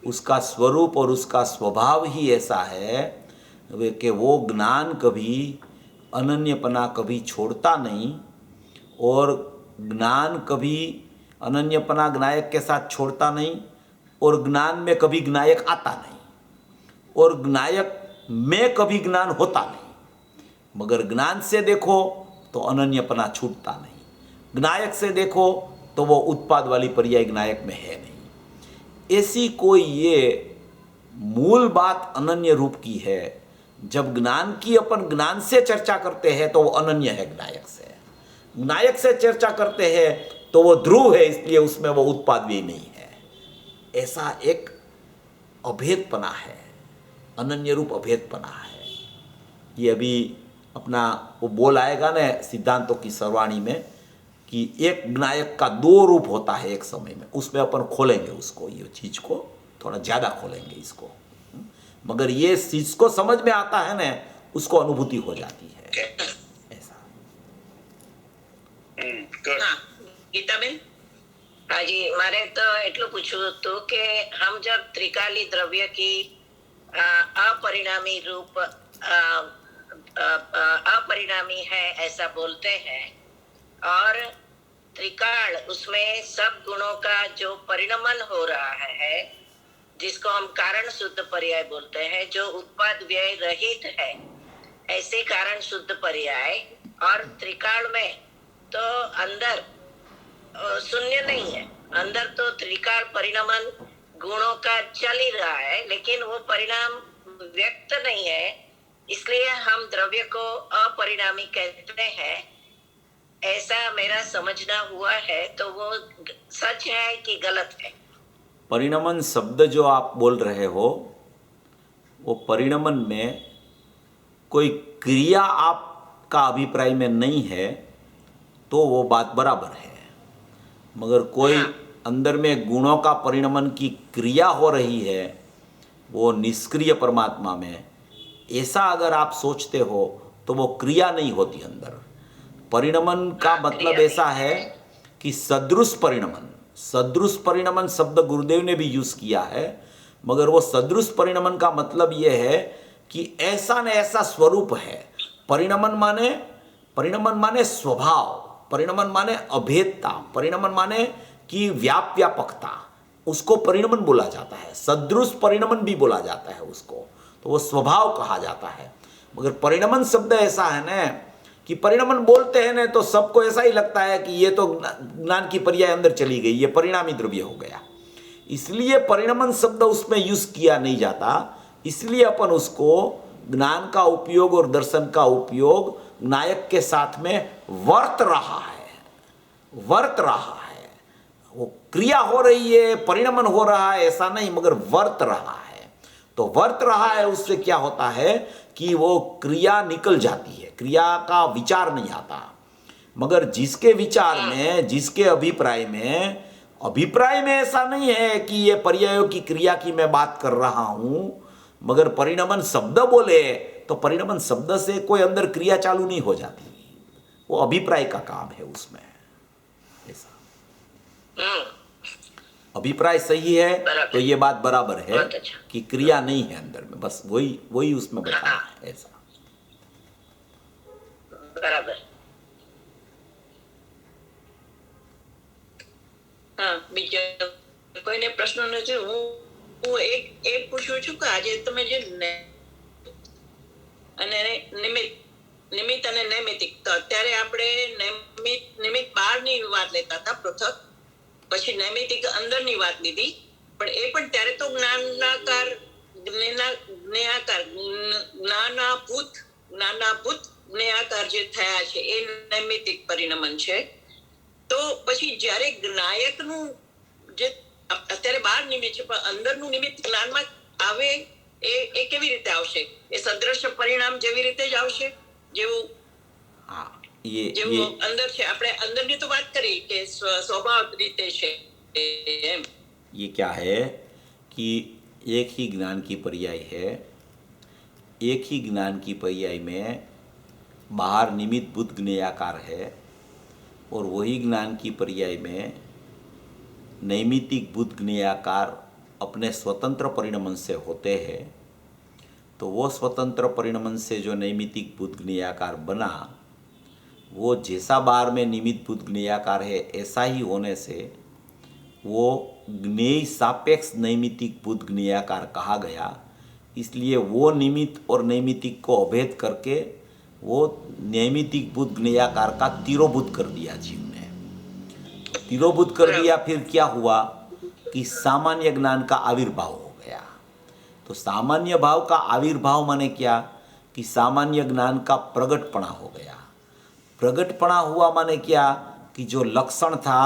उसका स्वरूप और उसका स्वभाव ही ऐसा है कि वो ज्ञान कभी अनन्यपना कभी छोड़ता नहीं, और ज्ञान कभी अनन्यपना ज्ञायक के साथ छोड़ता नहीं, और ज्ञान में कभी ज्ञायक आता नहीं, और ज्ञायक में कभी ज्ञान होता नहीं। मगर ज्ञान से देखो तो अनन्यपना छूटता नहीं, ज्ञायक से देखो तो वो उत्पाद वाली पर्याय ज्ञायक में है नहीं। ऐसी कोई ये मूल बात अनन्य रूप की है। जब ज्ञान की अपन ज्ञान से चर्चा करते हैं तो वो अनन्य है ज्ञायक से, ज्ञायक से चर्चा करते हैं तो वो ध्रुव है, इसलिए उसमें वो उत्पाद भी नहीं है। ऐसा एक अभेदपना है, अनन्य रूप अभेदपना है। ये अभी अपना वो बोल आएगा ना सिद्धांतों की सर्वाणी में कि एक ज्ञायक का दो रूप होता है एक समय में, उसमें अपन खोलेंगे उसको, ये चीज को थोड़ा ज्यादा खोलेंगे इसको। मगर ये चीज को समझ में आता है ना, उसको अनुभूति हो जाती है। ऐसा Good. हाँ गीताबेन। हाँ जी, मारे तो એટલું પૂછવું હતું કે हम जब त्रिकाली द्रव्य की अपरिणामी रूप अपरिणामी है ऐसा बोलते हैं, और त्रिकाल उसमें सब गुणों का जो परिणमन हो रहा है, जिसको हम कारण शुद्ध पर्याय बोलते हैं, जो उत्पाद व्यय रहित है, ऐसे कारण शुद्ध पर्याय। और त्रिकाल में तो अंदर शून्य नहीं है, अंदर तो त्रिकाल परिणमन गुणों का चल ही रहा है, लेकिन वो परिणाम व्यक्त नहीं है, इसलिए हम द्रव्य को अपरिणामी कहते हैं। ऐसा मेरा समझना हुआ है, तो वो सच है कि गलत है? परिणमन शब्द जो आप बोल रहे हो, वो परिणमन में कोई क्रिया आपका अभिप्राय में नहीं है तो वो बात बराबर है। मगर कोई अंदर में गुणों का परिणमन की क्रिया हो रही है, वो निष्क्रिय परमात्मा में, ऐसा अगर आप सोचते हो तो वो क्रिया नहीं होती अंदर। परिणमन का मतलब ऐसा है कि सदृश परिणमन, सदृश परिणमन शब्द गुरुदेव ने भी यूज किया है, मगर वो सदृश परिणमन का मतलब ये है कि ऐसा न ऐसा स्वरूप है। परिणमन माने स्वभाव, परिणमन माने अभेदता, परिणमन माने कि व्यापकता, उसको परिणमन बोला जाता है। सदृश परिणमन भी बोला जाता है उसको, तो वो स्वभाव कहा जाता है। मगर परिणमन शब्द ऐसा है ना कि परिणमन बोलते हैं ना तो सबको ऐसा ही लगता है कि ये तो ज्ञान की पर्याय अंदर चली गई, ये परिणामी द्रव्य हो गया, इसलिए परिणमन शब्द उसमें यूज किया नहीं जाता। इसलिए अपन उसको ज्ञान का उपयोग और दर्शन का उपयोग नायक के साथ में वर्त रहा है, वर्त रहा है। वो क्रिया हो रही है, परिणमन हो रहा है ऐसा नहीं, मगर वर्त रहा है। तो वर्त रहा है, उससे क्या होता है कि वो क्रिया निकल जाती है, क्रिया का विचार नहीं आता। मगर जिसके विचार में, जिसके अभिप्राय में ऐसा नहीं है कि ये पर्यायों की क्रिया की मैं बात कर रहा हूं, मगर परिणमन शब्द बोले तो परिणमन शब्द से कोई अंदर क्रिया चालू नहीं हो जाती, वो अभिप्राय का काम है उसमें। ऐसा अभिप्राय सही है बराबर। तो ये बात बराबर है बहुत अच्छा। कि क्रिया नहीं है अंदर में, बस वही वही उसमें बताना है ऐसा। બરાબર. હા, બીજા કોઈને પ્રશ્ન નથી. હું એક પૂછું છું કે આજે તમે જે અને નિમિત્ત અને નૈમિતિક, તો અત્યારે આપણે નિમિત્ત બહારની વાત લેતા હતા પૃથક, પછી નૈમિતિક અંદરની વાત લીધી, પણ એ પણ ત્યારે તો જ્ઞાનાકાર જ્ઞાનાકાર જે થયા છે એ નૈમિતિક પરિણમન છે. તો પછી જ્યારે જ્ઞાયકનું જે અત્યારે બહાર નિમિત્ત છે પણ અંદરનું નિમિત્ત જ્ઞાનમાં આવે એ કેવી રીતે આવશે? એ સદ્રશ્ય પરિણામ જેવી રીતે જ આવશે જેવું हाँ, ये જેવું અંદર છે. આપણે અંદરની તો વાત કરી કે સ્વભાવ રીતે છે એમ. ये क्या है कि एक ही ज्ञान की पर्याय है, एक ही ज्ञान की पर्याय में बाहर निमित्त बुद्ध ज्ञेयाकार है और वही ज्ञान की पर्याय में नैमितिक बुद्ध ज्ञेयाकार अपने स्वतंत्र परिणमन से होते हैं। तो वो स्वतंत्र परिणमन से जो नैमितिक बुद्ध ज्ञेयाकार बना, वो जैसा बाहर में निमित्त बुद्ध ज्ञेयाकार है ऐसा ही होने से वो ज्ञेय सापेक्ष नैमितिक बुद्ध ज्ञेयाकार कहा गया। इसलिए वो निमित्त और नैमितिक को अभेद करके वो नैमितिक बुद्ध ज्ञेयाकार का तिरोभूत कर दिया जीव ने। तिरोभूत कर दिया, फिर क्या हुआ कि सामान्य ज्ञान का आविर्भाव हो गया। तो सामान्य भाव का आविर्भाव माने क्या कि सामान्य ज्ञान का प्रगटपणा हो गया। प्रगटपणा हुआ माने क्या कि जो लक्षण था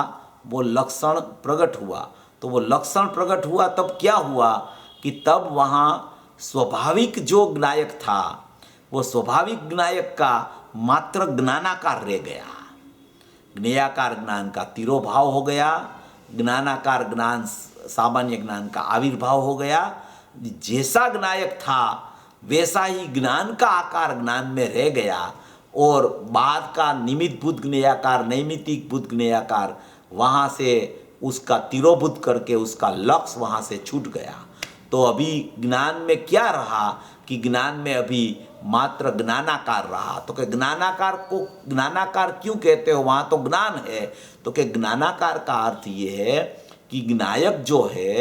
वो लक्षण प्रकट हुआ। तो वो लक्षण प्रकट हुआ तब क्या हुआ कि तब वहाँ स्वाभाविक जो ज्ञायक था वो स्वाभाविक ज्ञायक का मात्र ज्ञानाकार रह गया। ज्ञेयाकार ज्ञान का तिरोभाव हो गया, ज्ञानाकार ज्ञान सामान्य ज्ञान का आविर्भाव हो गया। जैसा ज्ञायक था वैसा ही ज्ञान का आकार ज्ञान में रह गया और बाद का निमित्त बुद्ध ज्ञेयाकार नैमितिक बुद्ध ज्ञेयाकार वहाँ से उसका तिरोभूत करके उसका लक्ष्य वहाँ से छूट गया। तो अभी ज्ञान में क्या रहा कि ज्ञान में अभी मात्र ज्ञानाकार रहा। तो कि ज्ञानाकार को ज्ञानाकार क्यों कहते हो, वहाँ तो ज्ञान है। तो कि ज्ञानाकार का अर्थ ये है कि ज्ञायक जो है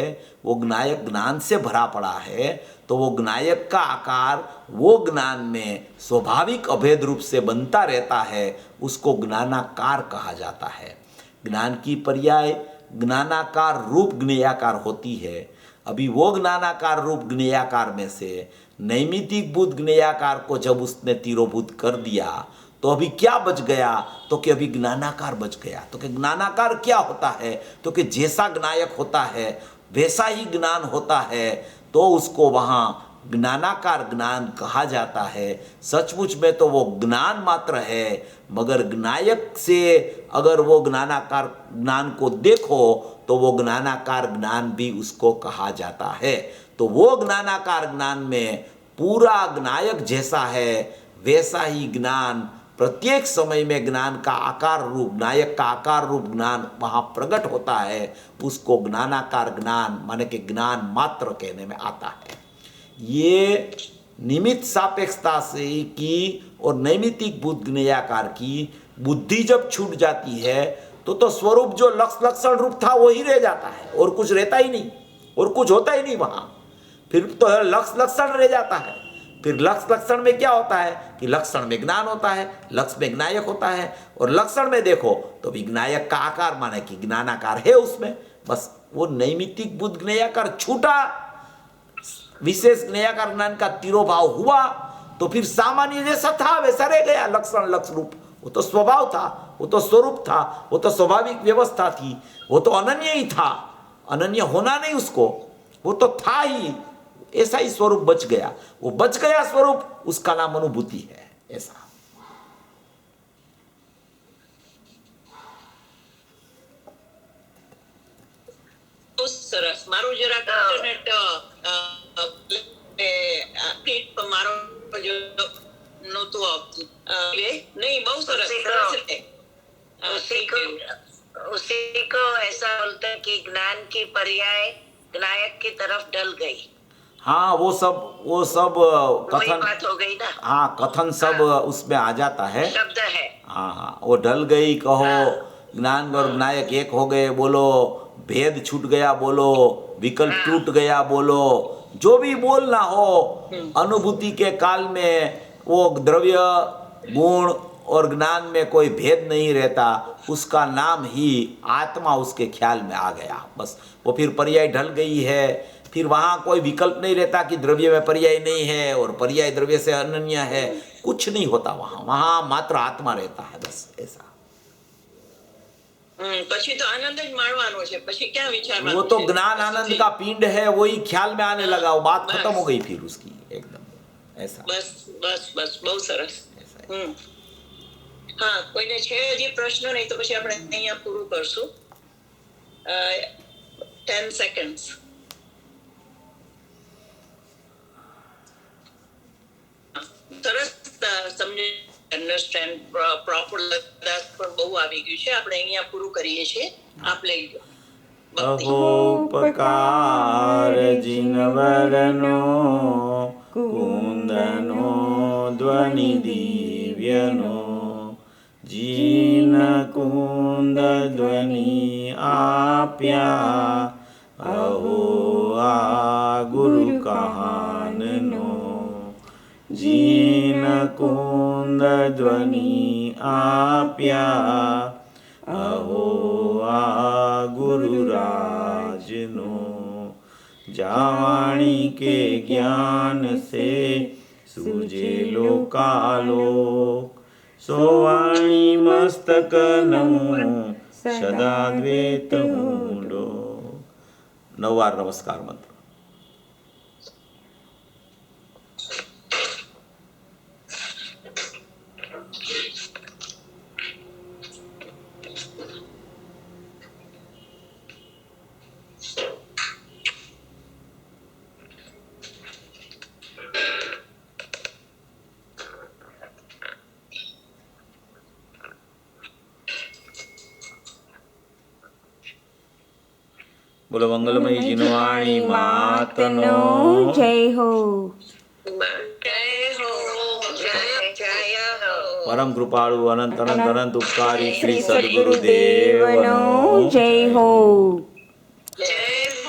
वो ज्ञायक ज्ञान से भरा पड़ा है। तो वो ज्ञायक का आकार वो ज्ञान में स्वाभाविक अभेद रूप से बनता रहता है, उसको ज्ञानाकार कहा जाता है। ज्ञान की पर्याय ज्ञानाकार रूप ज्ञेयाकार होती है। अभी वो ज्ञानाकार रूप ज्ञेयाकार में से नैमितिक बुद्ध ज्ञेयाकार को जब उसने तिरोभूत कर दिया तो अभी क्या बच गया, तो कि अभी ज्ञानाकार बच गया। तो कि ज्ञानाकार क्या होता है, तो कि जैसा ज्ञायक होता है वैसा ही ज्ञान होता है, तो उसको वहाँ ज्ञानाकार ज्ञान कहा जाता है। सचमुच में तो वो ज्ञान मात्र है, मगर ज्ञायक से अगर वो ज्ञानाकार ज्ञान को देखो तो वो ज्ञानाकार ज्ञान भी उसको कहा जाता है। तो वो ज्ञानाकार ज्ञान में पूरा ज्ञायक जैसा है वैसा ही ज्ञान प्रत्येक समय में ज्ञान का आकार रूप ज्ञायक का आकार रूप ज्ञान वहाँ प्रकट होता है। उसको ज्ञानाकार ज्ञान माने कि ज्ञान मात्र कहने में आता है। ये निमित्त सापेक्षता से की और नैमितिक बुद्ध ज्ञेयाकार की बुद्धि जब छूट जाती है तो स्वरूप जो लक्षण रूप था वही रह जाता है और कुछ रहता ही नहीं और कुछ होता ही नहीं वहाँ। फिर तो लक्षण रह जाता है। फिर लक्षण में क्या होता है कि लक्षण में ज्ञान होता है, लक्ष्य में ज्ञायक होता है और लक्षण में देखो तो विज्ञायक का आकार माने कि ज्ञानाकार है उसमें। बस वो नैमितिक बुद्ध ज्ञेयाकार छूटा, विशेष ज्ञेयाकार ज्ञान का तिरोभाव हुआ तो फिर सामान्य जैसा था वैसा रह गया। लक्षण लक्ष्य रूप वो तो स्वभाव था, वो तो स्वरूप था, वो तो स्वाभाविक व्यवस्था थी, वो तो अनन्य ही था। अनन्य होना नहीं उसको, वो तो था ही, ऐसा ही स्वरूप बच गया। वो बच गया स्वरूप, उसका नाम अनुभूति है। ऐसा સરસ. મારું જરાક ઇન્ટરનેટ મારો નહોતું આવતું. નહીં, બહુ સરસ. उसी को ऐसा बोलते हैं कि ज्ञान की पर्याय नायक की तरफ ढल गई, हाँ वो सब वही कथन, बात हो गई ना, हाँ कथन सब उसमें आ जाता है। शब्द है। हाँ हाँ, वो ढल गई कहो, हाँ। ज्ञान और नायक एक हो गए बोलो, भेद छूट गया बोलो, विकल्प हाँ। टूट गया बोलो, जो भी बोलना हो, अनुभूति के काल में वो द्रव्य गुण और ज्ञान में कोई भेद नहीं रहता, उसका नाम ही आत्मा उसके ख्याल में आ गया, बस वो फिर पर्याय ढल गई है। फिर वहाँ कोई विकल्प नहीं रहता कि द्रव्य में पर्याय नहीं है और पर्याय द्रव्य से अनन्य है, कुछ नहीं होता वहाँ, वहाँ मात्र आत्मा रहता है, बस ऐसा। પછી તો આનંદ જ માણવાનો છે, પછી ક્યાં વિચારવાનું वो तो છે? ज्ञान आनंद का पिंड है, वही ख्याल में आने लगा, वो बात खत्म हो गई फिर उसकी एकदम, ऐसा બસ બસ બસ, બહુ સરસ. ऐसा है। હા, કોઈને છે હજી પ્રશ્ન? નહીં તો પછી આપણે અહીંયા પૂરું કરશું. 10 seconds. સરસ સમજી અન્ડરસ્ટેન્ડ પ્રોપર લદાસ પણ બહુ આવી ગયું છે. આપણે અહીંયા પૂરું કરીએ છીએ. આપ લઈ લો. અહોપકાર જીનવરનો કુંદનો ધ્વનિ દિવ્યનો, જીન કુંદ ધ્વનિ આપ્યા, અહો આ ગુરુ કહાનનો, જીન કુંદ ધ્વનિ આપ્યા, અહો આ ગુરુ રાજનો, જાવાણી કે જ્ઞાન સે સુજે લોકાલોક, સોવાણી મસ્તક નમો સદા દ્વેત ઊંડો. નવવાર નમસ્કાર મંત્ર. બોલો મંગલમય જીનવાણી માતનો જય હો. જય હો, જય હો. પરમ કૃપાળુ અનંત અનંત અનંત ઉપકારી શ્રી શ્રી સદગુરુદેવનો સદગુરુદેવનો જય હો.